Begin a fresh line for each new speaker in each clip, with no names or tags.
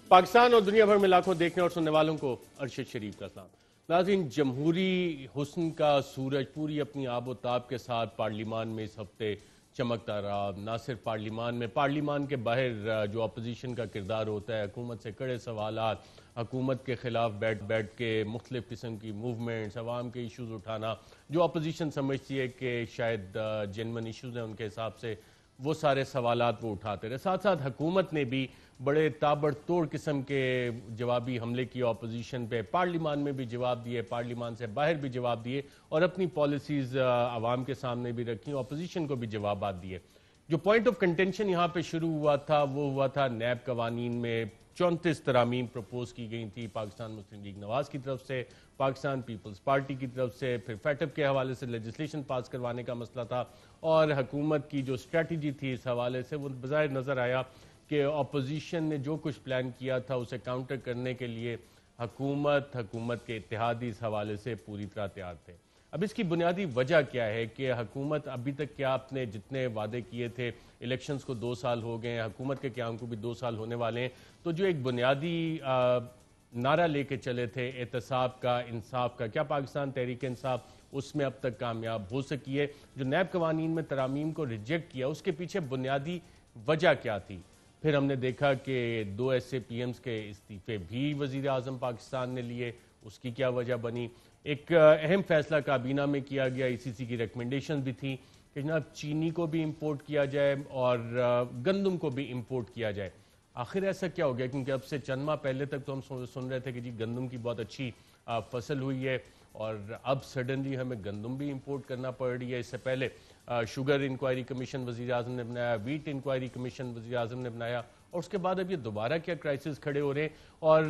پاکستان اور دنیا بھر میں لاکھوں دیکھنے اور سننے والوں کو ارشد شریف کا سلام۔ ناظرین، جمہوری حسن کا سورج پوری اپنی آب و تاب کے ساتھ پارلیمان میں اس ہفتے چمکتا رہا۔ نہ صرف پارلیمان کے باہر جو اپوزیشن کا کردار ہوتا ہے، حکومت سے کڑے سوالات، حکومت کے خلاف بیٹھ کے مختلف قسم کی موومنٹس، عوام کے ایشوز اٹھانا، جو اپوزیشن سمجھتی ہے کہ شاید جینوئن ایشوز ہیں ان کے حساب سے، وہ سارے سوالات وہ اٹھاتے رہے۔ ساتھ ساتھ حکومت نے بھی بڑے تابڑ توڑ قسم کے جوابی حملے کیے اپوزیشن پہ، پارلیمان میں بھی جواب دیے، پارلیمان سے باہر بھی جواب دیے اور اپنی پالیسیز عوام کے سامنے بھی رکھی، اپوزیشن کو بھی جوابات دیے۔ جو پوائنٹ آف کنٹینشن یہاں پہ شروع ہوا تھا وہ ہوا تھا نیب قوانین میں 34 ترامیم پروپوز کی گئی تھی پاکستان مسلم لیگ نواز کی طرف سے، پاکستان پیپلز پارٹی کی طرف سے، پھر فیٹپ کے حوالے سے لیجسلیشن پاس کروانے کا مسئلہ تھا، اور حکومت کی جو اسٹریٹجی تھی اس حوالے سے وہ بظاہر نظر آیا کہ اپوزیشن نے جو کچھ پلان کیا تھا اسے کاؤنٹر کرنے کے لیے حکومت کے اتحادی اس حوالے سے پوری طرح تیار تھے۔ اب اس کی بنیادی وجہ کیا ہے کہ حکومت ابھی تک کیا اپنے جتنے وعدے کیے تھے، الیکشنز کو 2 سال ہو گئے ہیں، حکومت کے قیام کو بھی 2 سال ہونے والے ہیں، تو جو ایک بنیادی نعرہ لے کے چلے تھے احتساب کا، انصاف کا، کیا پاکستان تحریک انصاف اس میں اب تک کامیاب ہو سکی ہے؟ جو نیب قوانین میں ترامیم کو ریجیکٹ کیا اس کے پیچھے بنیادی وجہ کیا تھی؟ پھر ہم نے دیکھا کہ 2 ایسے پی ایمز کے استعفے بھی وزیر اعظم پاکستان نے لیے، اس کی کیا وجہ بنی؟ ایک اہم فیصلہ کابینہ میں کیا گیا، ای سی سی کی ریکمنڈیشن بھی تھی کہ جناب چینی کو بھی امپورٹ کیا جائے اور گندم کو بھی امپورٹ کیا جائے۔ آخر ایسا کیا ہو گیا؟ کیونکہ اب سے چند ماہ پہلے تک تو ہم سن رہے تھے کہ جی گندم کی بہت اچھی فصل ہوئی ہے، اور اب سڈنلی ہمیں گندم بھی امپورٹ کرنا پڑ رہی ہے۔ اس سے پہلے شوگر انکوائری کمیشن وزیر اعظم نے بنایا، ویٹ انکوائری کمیشن وزیر اعظم نے بنایا، اور اس کے بعد اب یہ دوبارہ کیا کرائسس کھڑے ہو رہے ہیں، اور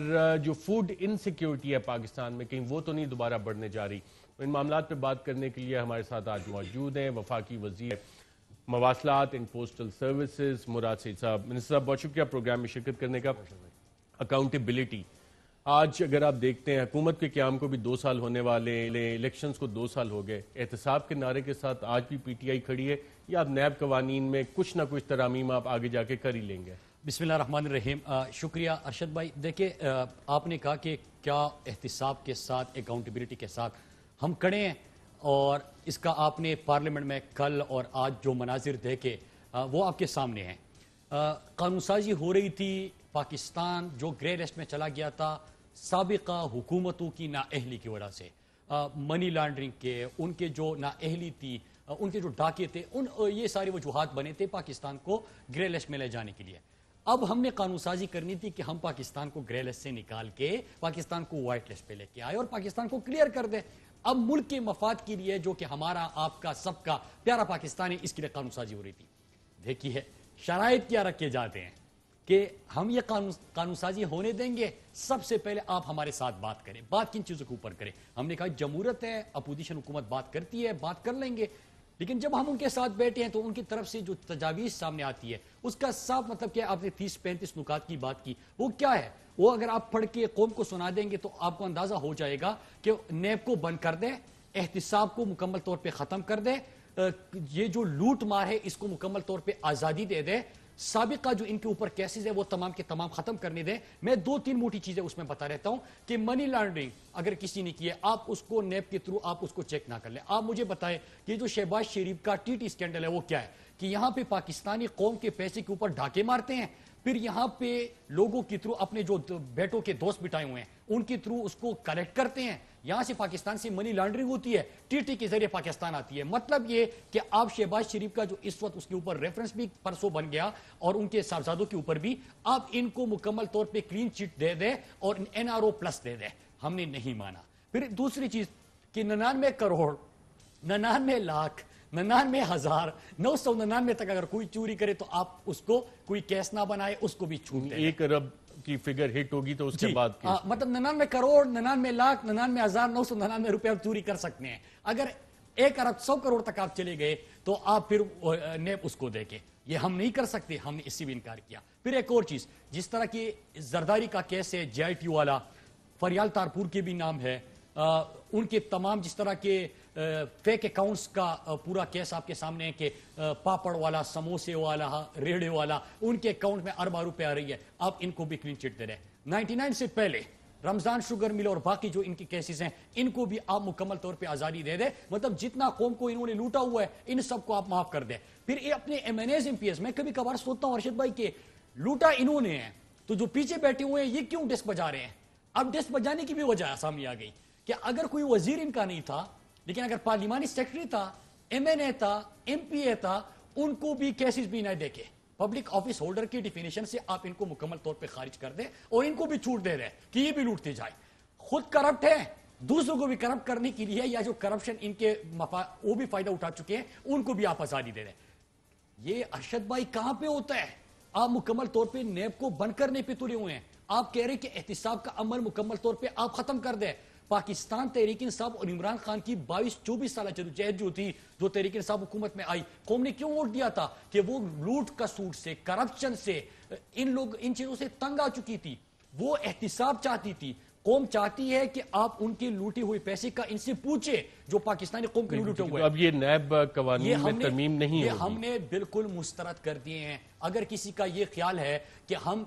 جو فوڈ انسیکیورٹی ہے پاکستان میں کہیں وہ تو نہیں دوبارہ بڑھنے جا رہی؟ ان معاملات پہ بات کرنے کے لیے ہمارے ساتھ آج موجود ہیں وفاقی وزیر مواصلات اینڈ پوسٹل سروسز مراد سعید صاحب۔ منسٹر صاحب بہت شکریہ پروگرام میں شرکت کرنے کا۔ اکاؤنٹیبلٹی، آج اگر آپ دیکھتے ہیں حکومت کے قیام کو بھی 2 سال ہونے والے، الیکشنز کو 2 سال ہو گئے، احتساب کے نعرے کے ساتھ آج بھی پی ٹی آئی کھڑی ہے، یا آپ نیب قوانین میں کچھ نہ کچھ ترامیم آپ آگے جا کے کر ہی لیں گے؟
بسم اللہ الرحمن الرحیم۔ شکریہ ارشد بھائی۔ دیکھیں، آپ نے کہا کہ کیا احتساب کے ساتھ، اکاؤنٹیبلٹی کے ساتھ ہم کھڑے ہیں، اور اس کا آپ نے پارلیمنٹ میں کل اور آج جو مناظر دیکھے وہ آپ کے سامنے ہیں۔ قانون سازی ہو رہی تھی، پاکستان جو گرے لسٹ میں چلا گیا تھا سابقہ حکومتوں کی نااہلی کی وجہ سے، منی لانڈرنگ کے، ان کے جو نااہلی تھی، ان کے جو ڈاکے تھے، یہ ساری وجوہات بنے تھے پاکستان کو گرے لسٹ میں لے جانے کے لیے۔ اب ہم نے قانون سازی کرنی تھی کہ ہم پاکستان کو گرے لسٹ سے نکال کے پاکستان کو وائٹ لسٹ پہ لے کے آئے اور پاکستان کو کلیئر کر دے۔ اب ملک کے مفاد کے لیے، جو کہ ہمارا، آپ کا، سب کا پیارا پاکستان ہے، اس کے لیے قانون سازی ہو رہی تھی۔ دیکھیے شرائط کیا رکھے جاتے ہیں کہ ہم یہ قانون سازی ہونے دیں گے، سب سے پہلے آپ ہمارے ساتھ بات کریں۔ بات کن چیزوں کے اوپر کریں؟ ہم نے کہا جمہوریت ہے، اپوزیشن حکومت بات کرتی ہے، بات کر لیں گے، لیکن جب ہم ان کے ساتھ بیٹھے ہیں تو ان کی طرف سے جو تجاویز سامنے آتی ہے اس کا صاف مطلب کیا؟ آپ نے 30-35 نکات کی بات کی، وہ کیا ہے؟ وہ اگر آپ پڑھ کے قوم کو سنا دیں گے تو آپ کو اندازہ ہو جائے گا کہ نیب کو بند کر دیں، احتساب کو مکمل طور پہ ختم کر دیں، یہ جو لوٹ مار ہے اس کو مکمل طور پہ آزادی دے دیں، سابقہ جو ان کے اوپر کیسز ہے وہ تمام کے تمام ختم کرنے دیں۔ میں 2-3 موٹی چیزیں اس میں بتا رہتا ہوں کہ منی لانڈرنگ اگر کسی نے کی ہے، آپ اس کو نیب کے تھرو آپ اس کو چیک نہ کر لیں۔ آپ مجھے بتائیں کہ جو شہباز شریف کا ٹی ٹی سکینڈل ہے وہ کیا ہے؟ کہ یہاں پہ پاکستانی قوم کے پیسے کے اوپر ڈھاکے مارتے ہیں، پھر یہاں پہ لوگوں کے تھرو اپنے جو بیٹوں کے دوست بٹائے ہوئے ہیں ان کے تھرو اس کو کلیکٹ کرتے ہیں، یہاں سے پاکستان سے منی لانڈرنگ ہوتی ہے، ٹی ٹی کے ذریعے پاکستان آتی ہے۔ مطلب یہ کہ آپ شہباز شریف کا جو اس وقت اس کے اوپر ریفرنس بھی پرسوں بن گیا اور ان کے صاحبزادوں کے اوپر بھی، آپ ان کو مکمل طور پہ کلین چٹ دے دیں اور NRO+ دے دیں۔ ہم نے نہیں مانا۔ پھر دوسری چیز کہ 99 کروڑ 99 لاکھ 99,000 999 تک اگر کوئی چوری کرے تو آپ اس کو کوئی کیس نہ بنائے، اس کو بھی چھوٹ دیں۔
1 ارب کی فگر ہٹ ہوگی تو اس کے بعد
مطلب 99 کروڑ 99 لاکھ 99,999 روپے آپ چوری کر سکتے ہیں۔ اگر 1 ارب 100 کروڑ تک آپ چلے گئے تو آپ پھر نیب اس کو دے کے، یہ ہم نہیں کر سکتے، ہم نے اس سے بھی انکار کیا۔ پھر ایک اور چیز، جس طرح کی زرداری کا کیس ہے، JIT والا، فریال تارپور کے بھی نام ہے، ان کے تمام جس طرح کے فیک اکاؤنٹس کا پورا کیس آپ کے سامنے ہے کہ پاپڑ والا، سموسے والا، ریڑے والا، ان کے اکاؤنٹ میں اربوں روپے آ رہی ہے. آپ ان کو بھی کلین چٹ دے رہے ہیں. 99 سے پہلے رمضان شوگر مل اور باقی جو ان کی کیسز ہیں ان کو بھی آپ مکمل طور پہ آزادی دے دیں. مطلب جتنا قوم کو انہوں نے لوٹا ہوا ہے ان سب کو آپ معاف کر دیں. پھر یہ اپنے M N As M P S, میں کبھی کبھار سوچتا ہوں ارشد بھائی کہ لوٹا انہوں نے ہے تو جو پیچھے بیٹھے ہوئے ہیں یہ کیوں ڈسک بجا رہے ہیں؟ اب ڈسک بجانے کی بھی وجہ سامنے آ گئی کہ اگر کوئی وزیر ان کا نہیں تھا لیکن اگر پارلیمانی سیکرٹری تھا، ایم این اے تھا، ایم پی اے تھا، ان کو بھی کیسز بھی نہ دیکھے. پبلک آفس ہولڈر کی ڈیفینیشن سے آپ ان کو مکمل طور پہ خارج کر دیں اور ان کو بھی چھوٹ دے رہے ہیں کہ یہ بھی لوٹتے جائیں. خود کرپٹ ہے، دوسروں کو بھی کرپٹ کرنے کے لیے یا جو کرپشن ان کے وہ بھی فائدہ اٹھا چکے ہیں ان کو بھی آپ آزادی دے رہے ہیں. یہ ارشد بھائی کہاں پہ ہوتا ہے؟ آپ مکمل طور پہ نیب کو بند کرنے پہ تلے ہوئے ہیں. آپ کہہ رہے ہیں کہ احتساب کا عمل مکمل طور پہ آپ ختم کر دیں. پاکستان تحریک انصاف اور عمران خان کی 22-24 سالہ جدوجہد جو تھی، جو تحریک انصاف حکومت میں آئی، قوم نے کیوں ووٹ دیا تھا؟ کہ وہ لوٹ کسوٹ سے، کرپشن سے، ان چیزوں سے تنگ آ چکی تھی. وہ احتساب چاہتی تھی. قوم چاہتی ہے کہ آپ ان کے لوٹے ہوئے پیسے کا ان سے پوچھے جو پاکستانی قوم کے لوٹے ہوئے.
اب یہ نیب قوانین میں ترمیم نہیں
یہ ہم نے بالکل مسترد کر دیے ہیں. اگر کسی کا یہ خیال ہے کہ ہم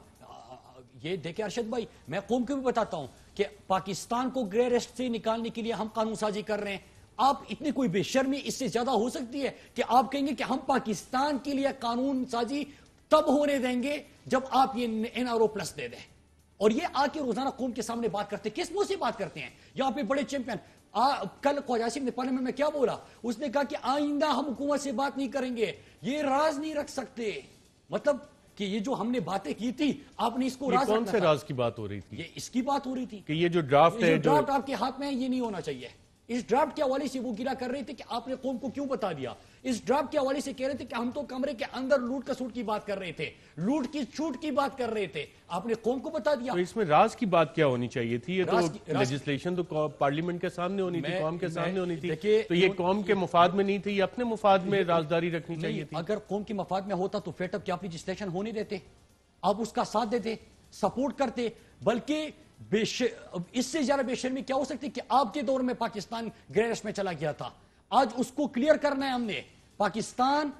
یہ دیکھیں ارشد بھائی، میں قوم کو بھی بتاتا ہوں کہ پاکستان کو گرے لسٹ سے نکالنے کے لیے ہم قانون سازی کر رہے ہیں. آپ اتنی کوئی بے شرمی اس سے زیادہ ہو سکتی ہے کہ آپ کہیں گے کہ ہم پاکستان کے لیے قانون سازی تب ہونے دیں گے جب آپ یہ NRO+ دے دیں. اور یہ آ کے روزانہ قوم کے سامنے بات کرتے ہیں. کس منہ سے بات کرتے ہیں؟ یہاں پہ بڑے چیمپئن. کل خواجہ آصف نے پارلیمنٹ میں کیا بولا؟ اس نے کہا کہ آئندہ ہم حکومت سے بات نہیں کریں گے، یہ راز نہیں رکھ سکتے. مطلب کہ یہ جو ہم نے باتیں کی تھی آپ نے اس کو راز
کون سے راز کی بات ہو رہی تھی؟
یہ اس کی بات ہو رہی تھی
کہ یہ جو ڈرافٹ ہے،
ڈرافٹ آپ کے ہاتھ میں ہے، یہ نہیں ہونا چاہیے. اس ڈرافٹ کے حوالے سے وہ گلا کر رہے تھے کہ آپ نے قوم کو کیوں بتا دیا. اس ڈرافٹ کے حوالے سے کہہ رہے تھے کہ ہم تو کمرے کے اندر لوٹ کسوٹ کی بات کر رہے تھے، لوٹ کی چھوٹ کی بات کر رہے تھے. آپ نے قوم کو بتا دیا.
تو اس میں راز کی بات کیا ہونی چاہیے تھی؟ یہ تو لیجسلیشن تو پارلیمنٹ کے سامنے ہونی تھی، قوم کے سامنے ہونی تھی. تو یہ قوم کے مفاد میں نہیں تھی، یہ اپنے مفاد میں رازداری رکھنی چاہیے تھی.
اگر قوم کے مفاد میں ہوتا تو فیٹ اپ کیا آپ لیجسلیشن ہونے دیتے؟ آپ اس کا ساتھ دیتے، سپورٹ کرتے. بلکہ اس سے زیادہ بے شرمی کیا ہو سکتی کہ آپ کے دور میں پاکستان گرے لسٹ میں چلا گیا تھا. آج اس کو کلیئر کرنا ہے ہم نے. پاکستان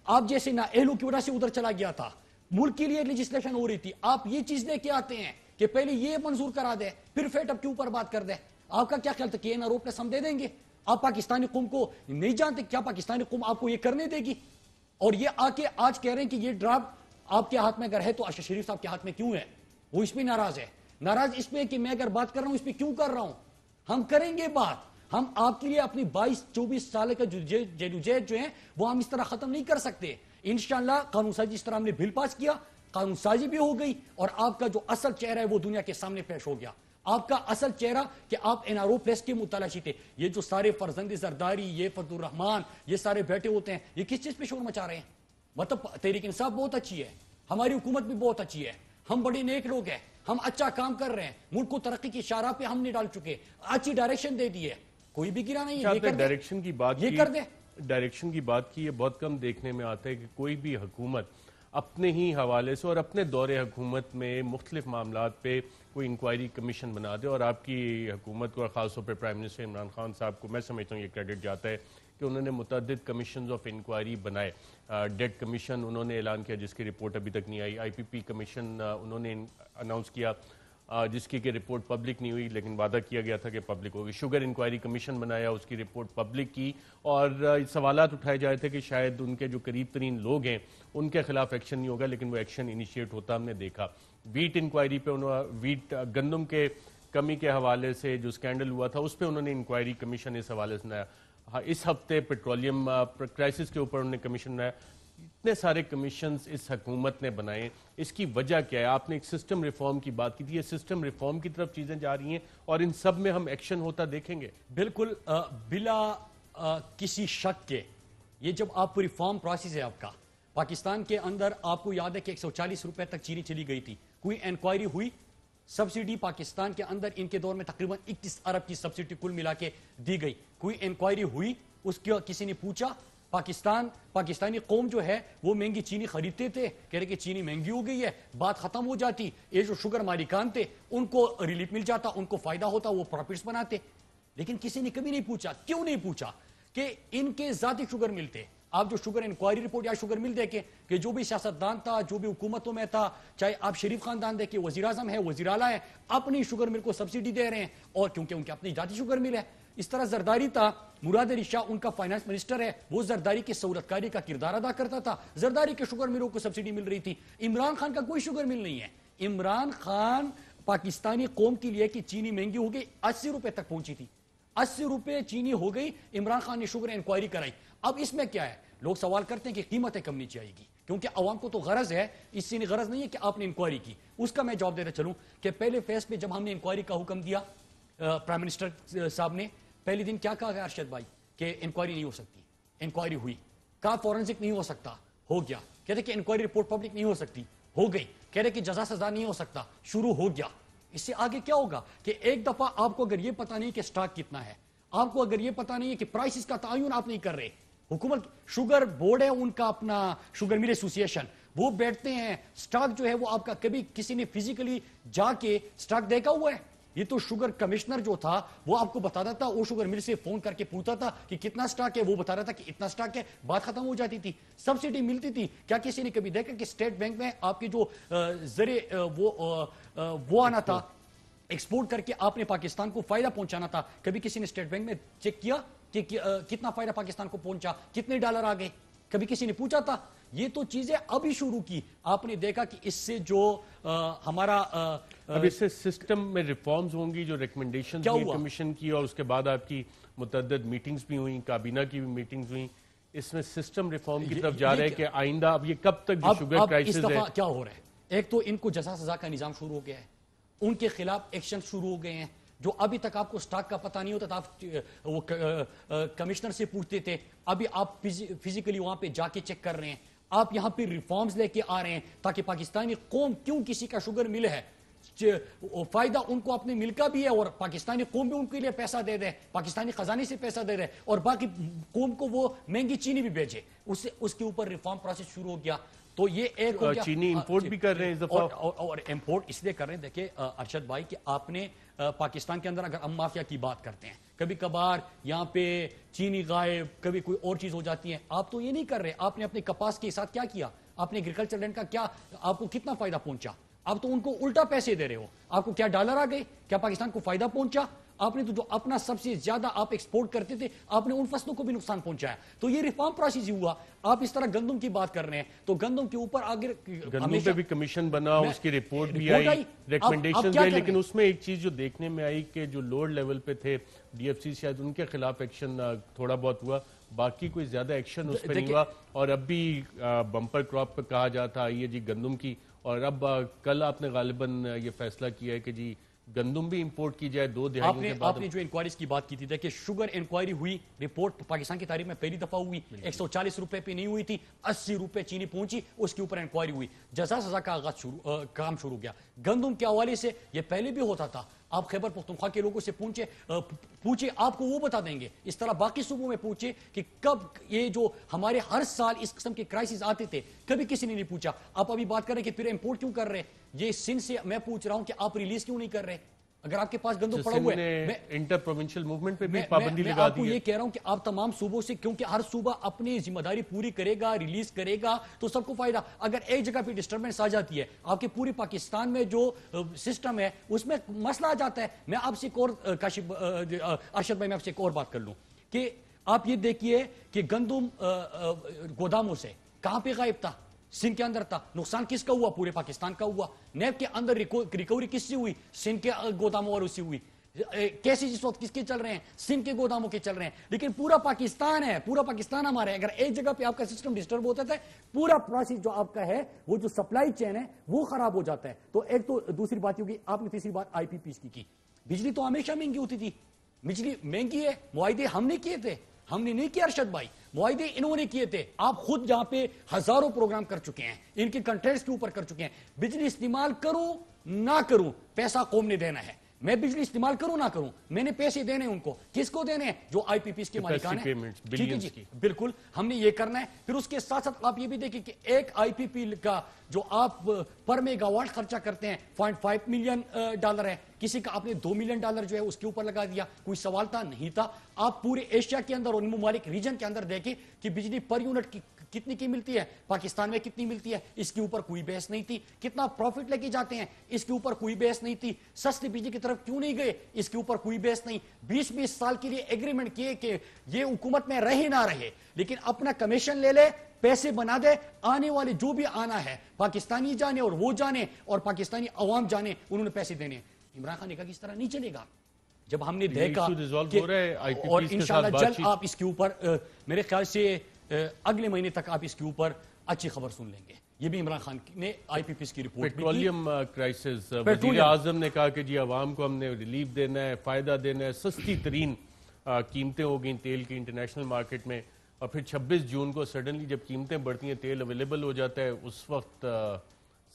آپ جیسے نا اہلوں کی وجہ سے ادھر چلا گیا تھا. ملک کے لیے لیجسلیشن ہو رہی تھی. آپ یہ چیز لے کے آتے ہیں کہ پہلے یہ منظور کرا دے پھر فیٹ اپ کے اوپر بات کر دے. آپ کا کیا خیال تھا کہ NRO+ ہم دے دیں گے؟ آپ پاکستانی قوم کو نہیں جانتے؟ کیا پاکستانی قوم آپ کو یہ کرنے دے گی؟ اور یہ آ کے آج کہہ رہے ہیں کہ یہ ڈرافٹ آپ کے ہاتھ میں اگر ہے تو اشرف شریف صاحب کے ہاتھ میں کیوں ہے؟ وہ اس پہ ناراض ہے. ناراض اس پہ کہ میں اگر بات کر رہا ہوں اس پہ کیوں کر رہا ہوں؟ ہم کریں گے بات. ہم آپ کے لیے اپنی 22-24 سال کا جدوجہد جو ہے وہ ہم اس طرح ختم نہیں کر سکتے. انشاءاللہ قانون سازی اس طرح ہم نے بل پاس کیا، قانون سازی بھی ہو گئی اور آپ کا جو اصل چہرہ ہے وہ دنیا کے سامنے پیش ہو گیا. آپ کا اصل چہرہ کہ آپ NRO+ کے متلاشی تھے. یہ جو سارے فرزند زرداری، یہ فضل الرحمان، یہ سارے بیٹھے ہوتے ہیں، یہ کس چیز پہ شور مچا رہے ہیں؟ مطلب تحریک انصاف بہت اچھی ہے، ہماری حکومت بھی بہت اچھی ہے، ہم بڑے نیک لوگ ہیں، ہم اچھا کام کر رہے ہیں، ملک کو ترقی کی شاہراہ پہ ہم نے ڈال چکے، اچھی ڈائریکشن دے دی ہے، کوئی بھی گرا نہیں ہے.
ڈائریکشن کی بات
یہ کر دے.
ڈائریکشن کی بات کی، یہ بہت کم دیکھنے میں آتا ہے کہ کوئی بھی حکومت اپنے ہی حوالے سے اور اپنے دور حکومت میں مختلف معاملات پہ کوئی انکوائری کمیشن بنا دے. اور آپ کی حکومت کو اور خاص طور پہ پرائم منسٹر عمران خان صاحب کو میں سمجھتا ہوں یہ کریڈٹ جاتا ہے کہ انہوں نے متعدد کمیشنز آف انکوائری بنائے. ڈیٹ کمیشن انہوں نے اعلان کیا جس کی رپورٹ ابھی تک نہیں آئی. IPP کمیشن انہوں نے اناؤنس کیا جس کی کہ رپورٹ پبلک نہیں ہوئی لیکن وعدہ کیا گیا تھا کہ پبلک ہوگی. شوگر انکوائری کمیشن بنایا، اس کی رپورٹ پبلک کی اور سوالات اٹھائے جائے تھے کہ شاید ان کے جو قریب ترین لوگ ہیں ان کے خلاف ایکشن نہیں ہوگا، لیکن وہ ایکشن انیشیٹ ہوتا ہم نے دیکھا. ویٹ انکوائری پہ ویٹ گندم کے کمی کے حوالے سے جو سکینڈل ہوا تھا اس پہ انہوں نے انکوائری کمیشن اس حوالے سے بنایا. اس ہفتے پیٹرولیم کرائسس کے اوپر انہوں نے کمیشن بنایا. اتنے سارے کمیشنز اس حکومت نے بنائے، اس کی وجہ کیا ہے؟ آپ نے ایک سسٹم ریفارم کی بات کی تھی، یہ سسٹم ریفارم کی طرف چیزیں جا رہی ہیں اور ان سب میں ہم ایکشن ہوتا دیکھیں گے.
بالکل بلا کسی شک کے یہ جب آپ ریفارم پروسیس ہے آپ کا پاکستان کے اندر، آپ کو یاد ہے کہ 140 روپے تک چینی چلی گئی تھی، کوئی انکوائری ہوئی؟ سبسڈی پاکستان کے اندر ان کے دور میں تقریباً 21 ارب کی سبسڈی کل ملا کے دی گئی، کوئی انکوائری ہوئی؟ اس کی کسی نے پوچھا؟ پاکستانی قوم جو ہے وہ مہنگی چینی خریدتے تھے، کہہ رہے کہ چینی مہنگی ہو گئی ہے، بات ختم ہو جاتی. یہ جو شوگر مالکان تھے ان کو ریلیف مل جاتا، ان کو فائدہ ہوتا، وہ پروفٹس بناتے. لیکن کسی نے کبھی نہیں پوچھا. کیوں نہیں پوچھا؟ کہ ان کے ذاتی شوگر مل تھے. آپ جو شوگر انکوائری رپورٹ یا شوگر مل دیکھیں کہ جو بھی سیاستدان تھا, جو بھی حکومتوں میں تھا, چاہے آپ شریف خاندان دیکھیں, وزیر اعظم ہے, وزیر اعلیٰ ہے, اپنی شوگر مل کو سبسڈی دے رہے ہیں, اور کیونکہ ان کی اپنی ذاتی شوگر مل ہے. اس طرح زرداری تھا, مراد علی شاہ ان کا فائنانس منسٹر ہے, وہ زرداری کی سہولت کاری کا کردار ادا کرتا تھا, زرداری کے شوگر ملوں کو سبسڈی مل رہی تھی. عمران خان کا کوئی شوگر مل نہیں ہے. عمران خان پاکستانی قوم کے لیے کہ چینی مہنگی ہو گئی, 80 روپے تک پہنچی تھی, 80 روپے چینی ہو گئی, عمران خان نے شوگر انکوائری کرائی. اب اس میں کیا ہے, لوگ سوال کرتے ہیں کہ قیمتیں کم نیچے آئے گی, کیونکہ عوام کو تو غرض ہے, اس سے غرض نہیں ہے کہ آپ نے انکوائری کی. اس کا میں جواب دیتا چلوں کہ پہلے فیس پہ جب ہم نے انکوائری کا حکم دیا پرائم منسٹر صاحب نے, پہلے دن کیا کہا گیا ارشد بھائی کہ انکوائری نہیں ہو سکتی. انکوائری ہوئی, کہا فورنسک نہیں ہو سکتا, ہو گیا. کہتے کہ انکوائری رپورٹ پبلک نہیں ہو سکتی, ہو گئی. کہہ رہے کہ جزا سزا نہیں ہو سکتا, شروع ہو گیا. اس سے آگے کیا ہوگا کہ ایک دفعہ آپ کو اگر یہ پتا نہیں کہ سٹاک کتنا ہے, آپ کو اگر یہ پتا نہیں ہے کہ پرائسز کا تعین آپ نہیں کر رہے, حکومت شوگر بورڈ ہے ان کا اپنا شوگر مل ایسوسی ایشن, وہ بیٹھتے ہیں, سٹاک جو ہے وہ آپ کا کبھی کسی نے فزیکلی جا کے سٹاک دیکھا ہوا ہے؟ یہ تو شوگر کمشنر جو تھا وہ آپ کو بتاتا تھا, وہ شوگر مل سے فون کر کے پوچھتا تھا کہ کتنا سٹاک ہے, وہ بتا رہا تھا کہ اتنا سٹاک ہے, بات ختم ہو جاتی تھی, سبسڈی ملتی تھی. کیا کسی نے کبھی دیکھا کہ اسٹیٹ بینک میں آپ کی جو زرے وہ آنا تھا, ایکسپورٹ کر کے آپ نے پاکستان کو فائدہ پہنچانا تھا, کبھی کسی نے اسٹیٹ بینک میں چیک کیا کہ کتنا فائدہ پاکستان کو پہنچا, کتنے ڈالر آ گئے؟ کبھی کسی نے پوچھا تھا؟ یہ تو چیزیں ابھی شروع کی. آپ نے دیکھا کہ اس سے جو ہمارا
اب اس سے سسٹم میں ریفارمز ہوں گی, جو ریکمنڈیشنز ہوئی کمیشن کی, اور اس کے بعد آپ کی متعدد میٹنگز بھی ہوئیں, کابینہ کی بھی میٹنگز ہوئیں, اس میں سسٹم ریفارم کی طرف جا رہے ہیں کہ آئندہ اب یہ کب تک جو شوگر کرائسس ہے.
اس دفعہ کیا ہو رہا ہے, ایک تو ان کو جزا سزا کا نظام شروع ہو گیا ہے, ان کے خلاف ایکشن شروع ہو گئے ہیں. جو ابھی تک آپ کو سٹاک کا پتہ نہیں ہوتا تھا, آپ وہ کمشنر سے پوچھتے تھے, ابھی آپ فزیکلی وہاں پہ جا کے چیک کر رہے ہیں. آپ یہاں پہ ریفارمز لے کے آ رہے ہیں تاکہ پاکستانی قوم, کیوں کسی کا شوگر مل ہے, فائدہ ان کو اپنے مل کا بھی ہے, اور پاکستانی قوم بھی ان کے لیے پیسہ دے دے, پاکستانی خزانے سے پیسہ دے دے, اور باقی قوم کو وہ مہنگی چینی بھی بھیجے. اس کے اوپر ریفارم پروسیس شروع ہو گیا. تو یہ ایک
چینی امپورٹ بھی کر رہے ہیں اس دفعہ,
اور امپورٹ اس لیے کر رہے ہیں. دیکھیں ارشد بھائی کہ آپ نے پاکستان کے اندر اگر ہم مافیا کی بات کرتے ہیں, کبھی کبھار یہاں پہ چینی غائب, کبھی کوئی اور چیز ہو جاتی ہے. آپ تو یہ نہیں کر رہے, آپ نے اپنے کپاس کے ساتھ کیا کیا, آپ نے ایگریکلچر لینڈ کا کیا, آپ کو کتنا فائدہ پہنچا؟ آپ تو ان کو الٹا پیسے دے رہے ہو. آپ کو کیا ڈالر آ گئے, کیا پاکستان کو فائدہ پہنچا؟ آپ نے تو جو اپنا سب سے زیادہ آپ ایکسپورٹ کرتے تھے, آپ نے ان فصلوں کو بھی نقصان پہنچایا. تو یہ ریفارم پروسیس ہوا. آپ اس طرح گندم کی بات کر رہے ہیں, تو گندم کے اوپر آگے
گندم پہ بھی کمیشن بنا, اس کی رپورٹ بھی آئی, ریکمنڈیشنز آئی, لیکن اس میں ایک چیز جو دیکھنے میں آئی کہ جو لوڈ لیول پہ تھے ڈی ایف سی, شاید ان کے خلاف ایکشن تھوڑا بہت ہوا, باقی کوئی زیادہ ایکشن اس پہ نہیں ہوا. اور اب بھی بمپر کراپ پہ کہا جاتا ہے یہ جی گندم کی, اور اب کل آپ نے غالباً یہ فیصلہ کیا ہے کہ جی گندم بھی امپورٹ کی جائے 2 دہائیوں کے بعد.
آپ نے جو انکوائریز کی بات کی تھی, دیکھیں شوگر انکوائری ہوئی, رپورٹ پاکستان کی تاریخ میں پہلی دفعہ ہوئی, 140 روپے پہ نہیں ہوئی تھی, 80 روپے چینی پہنچی, اس کے اوپر انکوائری ہوئی, جزا سزا کا کام شروع گیا. گندم کے حوالے سے یہ پہلے بھی ہوتا تھا, آپ خیبر پختونخوا کے لوگوں سے پوچھے, آپ کو وہ بتا دیں گے. اس طرح باقی صوبوں میں پوچھے کہ کب یہ جو ہمارے ہر سال اس قسم کے کرائسس آتے تھے, کبھی کسی نے نہیں پوچھا. آپ ابھی بات کر رہے ہیں کہ پھر امپورٹ کیوں کر رہے ہیں, یہ سندھ سے میں پوچھ رہا ہوں کہ آپ ریلیز کیوں نہیں کر رہے؟ اگر آپ کے پاس گندم پڑا ہوا ہے,
انٹر پروونشل موومنٹ پہ بھی پابندی لگا دی ہے.
میں آپ کو یہ کہہ رہا ہوں کہ آپ تمام صوبوں سے, کیونکہ ہر صوبہ اپنی ذمہ داری پوری کرے گا, ریلیز کرے گا, تو سب کو فائدہ. اگر ایک جگہ پہ ڈسٹربنس آ جاتی ہے, آپ کے پوری پاکستان میں جو سسٹم ہے اس میں مسئلہ آ جاتا ہے. میں آپ سے ایک اور ارشد بھائی, میں آپ سے ایک اور بات کر لوں کہ آپ یہ دیکھیے کہ گندم گوداموں سے کہاں پہ غائب تھا, سندھ کے اندر تھا. نقصان کس کا ہوا؟ پورے پاکستان کا ہوا. نیب کے اندر ریکوری کس سے ہوئی؟ سندھ کے گوداموں والوں سے ہوئی. کیسے جس وقت کس کے چل رہے ہیں؟ سندھ کے گوداموں کے چل رہے ہیں. لیکن پورا پاکستان ہے, پورا پاکستان ہمارا ہے. اگر ایک جگہ پہ آپ کا سسٹم ڈسٹرب ہوتا ہے, پورا پروسیس جو آپ کا ہے, وہ جو سپلائی چین ہے وہ خراب ہو جاتا ہے. تو ایک تو دوسری بات ہوگی. آپ نے تیسری بات آئی پی پیز کی. بجلی تو ہمیشہ مہنگی ہوتی تھی, بجلی مہنگی ہے, معاہدے ہم نے کیے تھے, ہم نے نہیں کیا ارشد بھائی, معاہدے انہوں نے کیے تھے. آپ خود یہاں پہ ہزاروں پروگرام کر چکے ہیں, ان کے کنٹریکٹس کے اوپر کر چکے ہیں. بجلی استعمال کروں نہ کروں, پیسہ قوم نے دینا ہے. میں بجلی استعمال کروں نہ کروں, میں نے پیسے دینے ہیں ان کو. کس کو دینے ہیں؟ جو آئی پی پیز کے مالکان ہیں. جی بالکل, ہم نے یہ کرنا ہے. پھر اس کے ساتھ ساتھ آپ یہ بھی دیکھیں کہ ایک آئی پی پی کا جو آپ پر میگا واٹ خرچہ کرتے ہیں $0.5 ملین ہے, کسی کا آپ نے $2 ملین جو ہے اس کے اوپر لگا دیا, کوئی سوال تھا نہیں تھا. آپ پورے ایشیا کے اندر اور ممالک ریجن کے اندر دیکھیں کہ بجلی پر یونٹ کتنی کی ملتی ہے, پاکستان میں کتنی ملتی ہے, اس کے اوپر کوئی بحث نہیں تھی. کتنا پروفٹ لے کے جاتے ہیں, اس کے اوپر کوئی بحث نہیں تھی. سستی بجلی کی طرف کیوں نہیں گئے, اس کے اوپر کوئی بحث نہیں. 20-20 سال کے لیے ایگریمنٹ کیے کہ یہ حکومت میں رہے نہ رہے, لیکن اپنا کمیشن لے لے, پیسے بنا دے, آنے والے جو بھی آنا ہے پاکستانی جانے اور وہ جانے اور پاکستانی عوام جانے, انہوں نے پیسے دینے. عمران خان نے کہا کہ اس طرح نہیں چلے گا. جب ہم نے دیکھا اور انشاءاللہ جلد آپ اس کے اوپر میرے خیال سے اگلے مہینے تک آپ اس کے اوپر اچھی خبر سن لیں گے. یہ بھی عمران خان نے آئی پی پی ایس کی رپورٹ.
پیٹرولیم کرائسس, وزیر اعظم نے کہا کہ جی عوام کو ہم نے ریلیف دینا ہے, فائدہ دینا ہے. سستی ترین قیمتیں ہو گئیں تیل کی انٹرنیشنل مارکیٹ میں, اور پھر 26 جون کو سڈنلی جب قیمتیں بڑھتی ہیں, تیل اویلیبل ہو جاتا ہے, اس وقت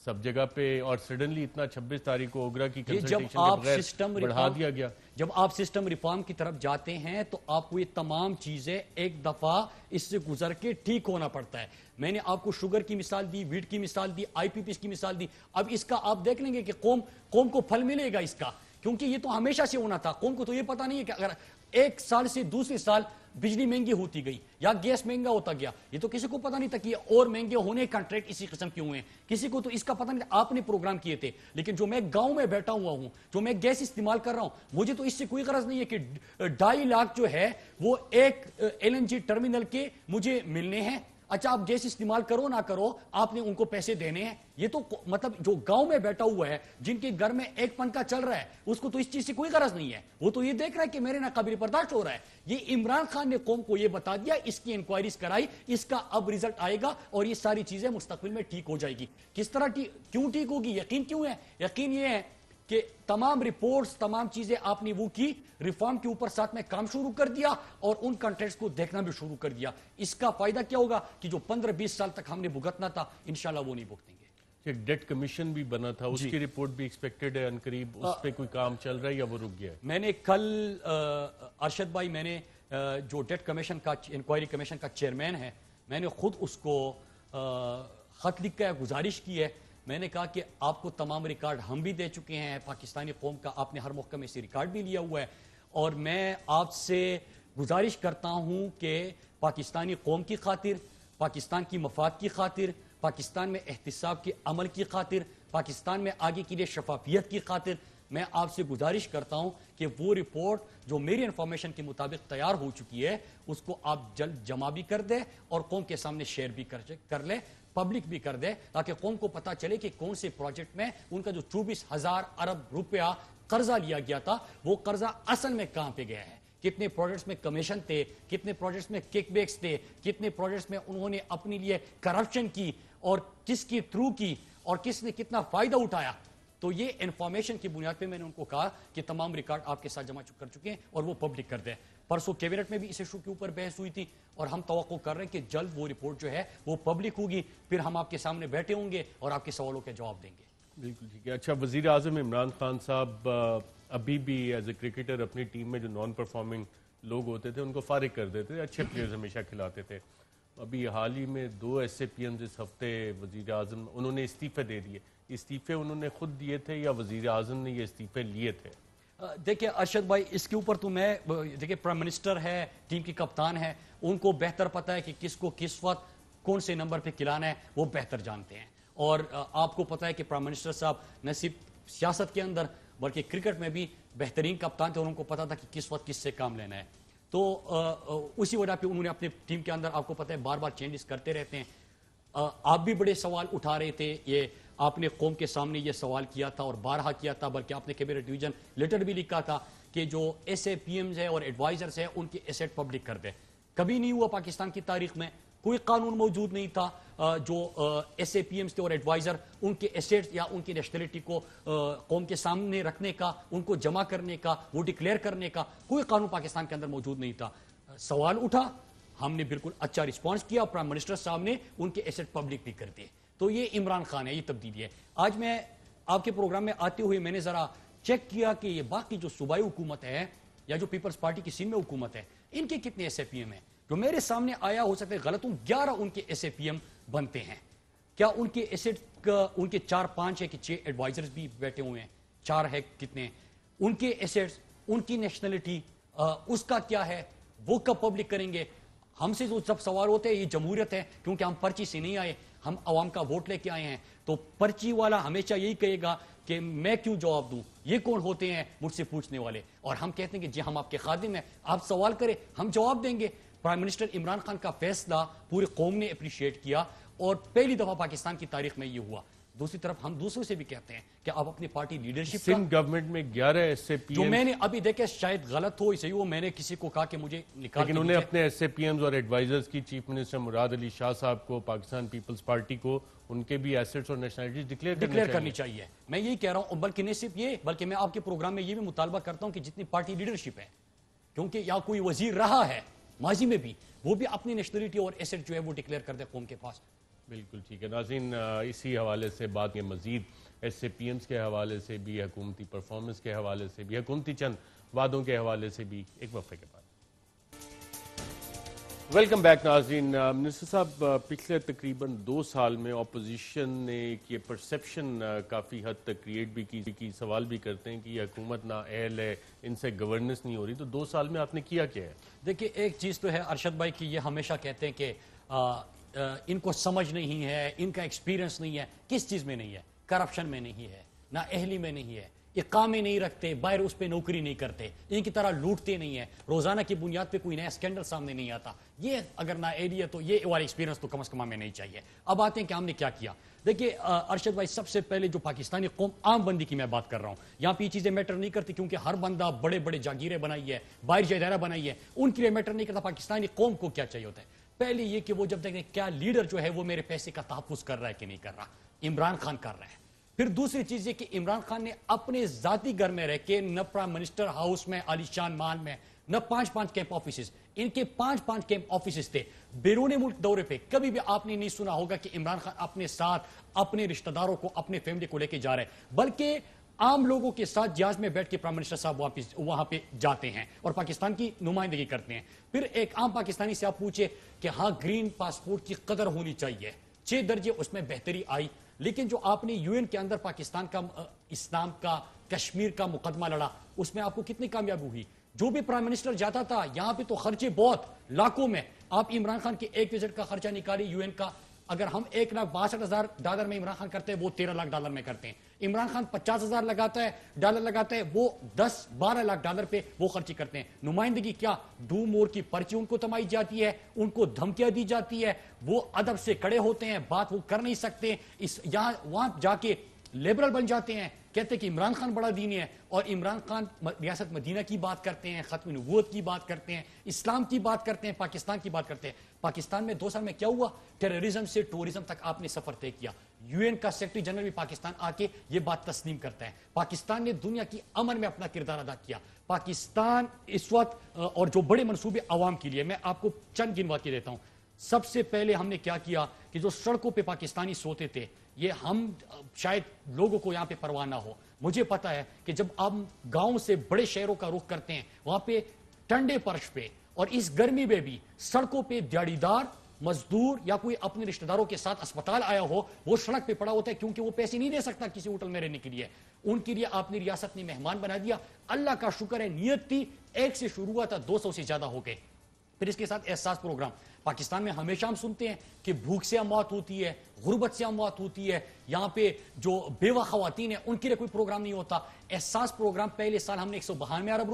سب جگہ پہ, اور سڈنلی اتنا 26 تاریخ کو اوگرا کی کنسلٹیشن کے بغیر بڑھا دیا گیا.
جب آپ سسٹم ریفارم کی طرف جاتے ہیں تو آپ کو یہ تمام چیزیں ایک دفعہ اس سے گزر کے ٹھیک ہونا پڑتا ہے. میں نے آپ کو شوگر کی مثال دی, ویٹ کی مثال دی, آئی پی پی ایس کی مثال دی. اب اس کا آپ دیکھ لیں گے کہ قوم کو پھل ملے گا اس کا, کیونکہ یہ تو ہمیشہ سے ہونا تھا. قوم کو تو یہ پتا نہیں ہے کہ اگر ایک سال سے دوسرے سال بجلی مہنگی ہوتی گئی یا گیس مہنگا ہوتا گیا, یہ تو کسی کو پتا نہیں تھا کہ اور مہنگے ہونے کانٹریکٹ اسی قسم کے ہوئے ہیں. کسی کو تو اس کا پتہ نہیں تھا, آپ نے پروگرام کیے تھے. لیکن جو میں گاؤں میں بیٹھا ہوا ہوں, جو میں گیس استعمال کر رہا ہوں, مجھے تو اس سے کوئی غرض نہیں ہے کہ 2.5 لاکھ جو ہے وہ ایک LNG ٹرمینل کے مجھے ملنے ہیں. اچھا آپ گیس استعمال کرو نہ کرو, آپ نے ان کو پیسے دینے ہیں. یہ تو مطلب جو گاؤں میں بیٹھا ہوا ہے, جن کے گھر میں ایک پنکھا چل رہا ہے, اس کو تو اس چیز سے کوئی غرض نہیں ہے. وہ تو یہ دیکھ رہا ہے کہ میرے ناقابل برداشت ہو رہا ہے. یہ عمران خان نے قوم کو یہ بتا دیا, اس کی انکوائریز کرائی, اس کا اب ریزلٹ آئے گا اور یہ ساری چیزیں مستقبل میں ٹھیک ہو جائے گی. کس طرح کیوں ٹھیک ہوگی, یقین کیوں ہے؟ یقین یہ ہے کہ تمام رپورٹس, تمام چیزیں آپ نے وہ کی, ریفارم کے اوپر ساتھ میں کام شروع کر دیا اور ان کنٹریکٹس کو دیکھنا بھی شروع کر دیا. اس کا فائدہ کیا ہوگا کہ جو 15-20 سال تک ہم نے بھگتنا تھا, انشاءاللہ وہ نہیں بھگتیں گے.
ایک ڈیٹ کمیشن بھی بنا تھا, اس کی رپورٹ بھی ایکسپیکٹڈ ہے انقریب, اس پہ کوئی کام چل رہا ہے یا وہ رک گیا ہے؟
میں نے کل ارشد بھائی, میں نے جو ڈیٹ کمیشن کا انکوائری کمیشن کا چیئرمین ہے, میں نے خود اس کو خط لکھا ہے, گزارش کی ہے. میں نے کہا کہ آپ کو تمام ریکارڈ ہم بھی دے چکے ہیں, پاکستانی قوم کا آپ نے ہر موقع میں سے ریکارڈ بھی لیا ہوا ہے, اور میں آپ سے گزارش کرتا ہوں کہ پاکستانی قوم کی خاطر, پاکستان کی مفاد کی خاطر, پاکستان میں احتساب کے عمل کی خاطر, پاکستان میں آگے کے لیے شفافیت کی خاطر میں آپ سے گزارش کرتا ہوں کہ وہ رپورٹ جو میری انفارمیشن کے مطابق تیار ہو چکی ہے, اس کو آپ جلد جمع بھی کر دیں اور قوم کے سامنے شیئر بھی کر لیں, پبلک بھی کر دے, تاکہ قوم کو پتا چلے کہ کون سے پروجیکٹ میں ان کا جو 24,000 ارب روپیہ قرضہ لیا گیا تھا, وہ قرضہ اصل میں کہاں پہ گیا ہے. کتنے پروجیکٹس میں کمیشن تھے, کتنے پروجیکٹس میں کک بیکس تھے, کتنے پروجیکٹس میں انہوں نے اپنے لیے کرپشن کی اور کس کے تھرو کی, اور کس نے کتنا فائدہ اٹھایا. تو یہ انفارمیشن کی بنیاد پہ میں نے ان کو کہا کہ تمام ریکارڈ آپ کے ساتھ جمع کر چکے ہیں اور وہ پبلک کر دیں. پرسوں کیبنٹ میں بھی اس ایشو کے اوپر بحث ہوئی تھی, اور ہم توقع کر رہے ہیں کہ جلد وہ رپورٹ جو ہے وہ پبلک ہوگی, پھر ہم آپ کے سامنے بیٹھے ہوں گے اور آپ کے سوالوں کے جواب دیں گے.
بالکل ٹھیک ہے. اچھا, وزیر اعظم عمران خان صاحب ابھی بھی ایز اے کرکٹر اپنی ٹیم میں جو نان پرفارمنگ لوگ ہوتے تھے ان کو فارغ کر دیتے تھے, اچھے پلیئرز ہمیشہ کھلاتے تھے. ابھی حال ہی میں 2 ایسے پی ایم اس ہفتے وزیر اعظم انہوں نے استعفے دے دیے. استعفے انہوں نے خود دیے تھے یا وزیر اعظم نے یہ استعفے لیے تھے؟
دیکھیں ارشد بھائی, اس کے اوپر تو میں دیکھیں پرائم منسٹر ہے, ٹیم کی کپتان ہے, ان کو بہتر پتا ہے کہ کس کو کس وقت کون سے نمبر پہ کھلانا ہے, وہ بہتر جانتے ہیں. اور آپ کو پتا ہے کہ پرائم منسٹر صاحب نہ صرف سیاست کے اندر بلکہ کرکٹ میں بھی بہترین کپتان تھے, اور ان کو پتا تھا کہ کس وقت کس سے کام لینا ہے. تو اسی وجہ پہ انہوں نے اپنے ٹیم کے اندر, آپ کو پتا ہے, بار بار چینجز کرتے رہتے ہیں. آپ بھی بڑے سوال اٹھا رہے تھے, یہ آپ نے قوم کے سامنے یہ سوال کیا تھا اور بارہا کیا تھا, بلکہ آپ نے کیبنٹ ڈویژن لیٹر بھی لکھا تھا کہ جو ایسے پی ایمز ہیں اور ایڈوائزرز ہیں ان کے ایسیٹ پبلک کر دیں. کبھی نہیں ہوا پاکستان کی تاریخ میں, کوئی قانون موجود نہیں تھا جو ایسے پی ایمز تھے اور ایڈوائزر ان کے ایسیٹس یا ان کی نیشنلٹی کو قوم کے سامنے رکھنے کا, ان کو جمع کرنے کا, وہ ڈکلیئر کرنے کا کوئی قانون پاکستان کے اندر موجود نہیں تھا. سوال اٹھا, ہم نے بالکل اچھا رسپانس کیا, پرائم منسٹر صاحب نے ان کے ایسیٹ پبلک بھی کر دیے. تو یہ عمران خان ہے, یہ تبدیلی ہے. آج میں آپ کے پروگرام میں آتے ہوئے میں نے ذرا چیک کیا کہ یہ باقی جو صوبائی حکومت ہے یا جو پیپلز پارٹی کی سندھ میں حکومت ہے, ان کے کتنے ایس اے پی ایم ہیں. جو میرے سامنے آیا, ہو سکتا ہے غلط ہوں, 11 ان کے ایس اے پی ایم بنتے ہیں. کیا ان کے ایسیٹ ان کے 4-5 ہے کہ 6 ایڈوائزرز بھی بیٹھے ہوئے ہیں, 4 ہے کتنے. ان کے ایسیٹس، ان کی نیشنلٹی، اس کا کیا ہے، وہ کب پبلک کریں گے؟ ہم سے جو سب سوال ہوتے ہیں، یہ جمہوریت ہے کیونکہ ہم پرچی سے نہیں آئے، ہم عوام کا ووٹ لے کے آئے ہیں، تو پرچی والا ہمیشہ یہی کہے گا کہ میں کیوں جواب دوں، یہ کون ہوتے ہیں مجھ سے پوچھنے والے؟ اور ہم کہتے ہیں کہ جی ہم آپ کے خادم ہیں، آپ سوال کریں ہم جواب دیں گے۔ پرائم منسٹر عمران خان کا فیصلہ پوری قوم نے اپریشیٹ کیا اور پہلی دفعہ پاکستان کی تاریخ میں یہ ہوا۔ دوسری طرف ہم دوسروں سے بھی کہتے ہیں کہ آپ اپنی پارٹی لیڈرشپ کا،
سندھ گورنمنٹ میں 11 ایس اے پی
جو
ایم،
میں نے ابھی دیکھے شاید غلط ہو صحیح ہو، میں نے کسی کو کہا کہ مجھے نکال
لیکن
کے
انہیں
دیجیے۔
اپنے ایس اے پی ایمز اور ایڈوائزرز کی چیف منسٹر مراد علی شاہ صاحب کو، پاکستان پیپلز پارٹی کو، ان کے بھی ایسٹس اور نیشنلٹیز
ڈکلیئر کرنی چاہیے۔ میں یہی کہہ رہا ہوں، بلکہ نہیں صرف یہ، بلکہ میں آپ کے پروگرام میں یہ بھی مطالبہ کرتا ہوں کہ جتنی پارٹی لیڈرشپ ہے، کیونکہ یا کوئی وزیر رہا ہے ماضی میں بھی، وہ بھی اپنی نیشنلٹی اور ایسٹ جو ہے وہ ڈکلیئر کر دے قوم کے پاس۔
بالکل ٹھیک ہے ناظرین، اسی حوالے سے بات یہ مزید ایس اے پی ایمز کے حوالے سے بھی، حکومتی پرفارمنس کے حوالے سے بھی، حکومتی چند وعدوں کے حوالے سے بھی ایک وقفے کے بعد۔ ویلکم بیک ناظرین۔ منسٹر صاحب، پچھلے تقریباً 2 سال میں اپوزیشن نے ایک یہ پرسیپشن کافی حد تک کریٹ بھی کی، سوال بھی کرتے ہیں کہ یہ حکومت نااہل ہے، ان سے گورننس نہیں ہو رہی، تو 2 سال میں آپ نے کیا کیا ہے؟
دیکھیں ایک چیز تو ہے ارشد بھائی کہ یہ ہمیشہ کہتے ہیں کہ ان کو سمجھ نہیں ہے، ان کا ایکسپیرینس نہیں ہے۔ کس چیز میں نہیں ہے؟ کرپشن میں نہیں ہے، نہ اہلی میں نہیں ہے، اقامے نہیں رکھتے، باہر اس پہ نوکری نہیں کرتے، ان کی طرح لوٹتے نہیں ہیں، روزانہ کی بنیاد پہ کوئی نیا اسکینڈل سامنے نہیں آتا۔ یہ اگر نہ اہلی ہے تو یہ والا ایکسپیرینس تو کم از کم ہمیں نہیں چاہیے۔ اب آتے ہیں کہ ہم نے کیا کیا۔ دیکھیے ارشد بھائی، سب سے پہلے جو پاکستانی قوم، عام بندی کی میں بات کر رہا ہوں، یہاں پہ یہ چیزیں میٹر نہیں کرتی کیونکہ ہر بندہ بڑے بڑے جاگیریں بنائی ہے، باہر جائیدادیں بنائی ہے، ان کے لیے میٹر نہیں کرتا پاکستانی قوم کو کیا چاہیے ہوتا ہے۔ پہلے یہ کہ وہ جب دیکھیں کیا لیڈر جو ہے وہ میرے پیسے کا تحفظ کر رہا ہے کہ نہیں کر رہا، عمران خان کر رہا ہے۔ پھر دوسری چیز یہ کہ عمران خان نے اپنے ذاتی گھر میں رہ کے، نہ پرائم منسٹر ہاؤس میں عالی شان مال میں، نہ 5 کیمپ آفیسز، ان کے 5 کیمپ آفیسز تھے۔ بیرون ملک دورے پہ کبھی بھی آپ نے نہیں سنا ہوگا کہ عمران خان اپنے ساتھ اپنے رشتہ داروں کو، اپنے فیملی کو لے کے جا رہے ہیں، بلکہ عام لوگوں کے ساتھ جہاز میں بیٹھ کے پرائم منسٹر صاحب وہاں پہ جاتے ہیں اور پاکستان کی نمائندگی کرتے ہیں۔ پھر ایک عام پاکستانی سے آپ پوچھے کہ ہاں گرین پاسپورٹ کی قدر ہونی چاہیے، 6 درجے اس میں بہتری آئی، لیکن جو آپ نے یو این کے اندر پاکستان کا، اسلام کا، کشمیر کا مقدمہ لڑا، اس میں آپ کو کتنی کامیابی ہوئی؟ جو بھی پرائم منسٹر جاتا تھا یہاں پہ تو خرچے بہت لاکھوں میں، آپ عمران خان کے ایک وزٹ کا خرچہ نکالی یو این کا، اگر ہم $1,62,000 میں عمران خان کرتے ہیں، وہ $13 لاکھ میں کرتے ہیں۔ عمران خان $50,000 لگاتا ہے، وہ $10-12 لاکھ پہ وہ خرچی کرتے ہیں۔ نمائندگی کیا؟ ڈو مور کی پرچی ان کو تمائی جاتی ہے، ان کو دھمکیاں دی جاتی ہے، وہ ادب سے کھڑے ہوتے ہیں، بات وہ کر نہیں سکتے، یہاں وہاں جا کے لیبرل بن جاتے ہیں، کہتے ہیں کہ عمران خان بڑا دینی ہے، اور عمران خان ریاست مدینہ کی بات کرتے ہیں، ختم نبوت کی بات کرتے ہیں، اسلام کی بات کرتے ہیں، پاکستان کی بات کرتے ہیں۔ پاکستان میں 2 سال میں کیا ہوا؟ ٹیررزم سے ٹورزم تک آپ نے سفر طے کیا۔ یو این کا سیکرٹری جنرل بھی پاکستان آ کے یہ بات تسلیم کرتا ہے، پاکستان نے دنیا کی امن میں اپنا کردار ادا کیا۔ پاکستان اس وقت اور جو بڑے منصوبے عوام کے لیے، میں آپ کو چند گنوا کے دیتا ہوں۔ سب سے پہلے ہم نے کیا کیا کہ جو سڑکوں پہ پاکستانی سوتے تھے، یہ ہم شاید لوگوں کو یہاں پہ پرواہ نہ ہو، مجھے پتا ہے کہ جب آپ گاؤں سے بڑے شہروں کا رخ کرتے ہیں، وہاں پہ ٹھنڈے فرش پہ اور اس گرمی میں بھی سڑکوں پہ دیہڑی دار، مزدور یا کوئی اپنے رشتہ داروں کے ساتھ اسپتال آیا ہو، وہ سڑک پہ پڑا ہوتا ہے کیونکہ وہ پیسے نہیں دے سکتا کسی ہوٹل میں رہنے کے لیے۔ ان کے لیے آپ نے ریاست نے مہمان بنا دیا۔ اللہ کا شکر ہے، نیت تھی 1 سے شروع ہوا تھا، 200 سے زیادہ ہو گئے۔ پھر اس کے ساتھ احساس پروگرام۔ پاکستان میں ہمیشہ ہم سنتے ہیں کہ بھوک سے اموات ہوتی ہے، غربت سے اموات ہوتی ہے، یہاں پہ جو بیوہ خواتین ہیں ان کے لیے کوئی پروگرام نہیں ہوتا۔ احساس پروگرام پہلے سال ہم نے 192 ارب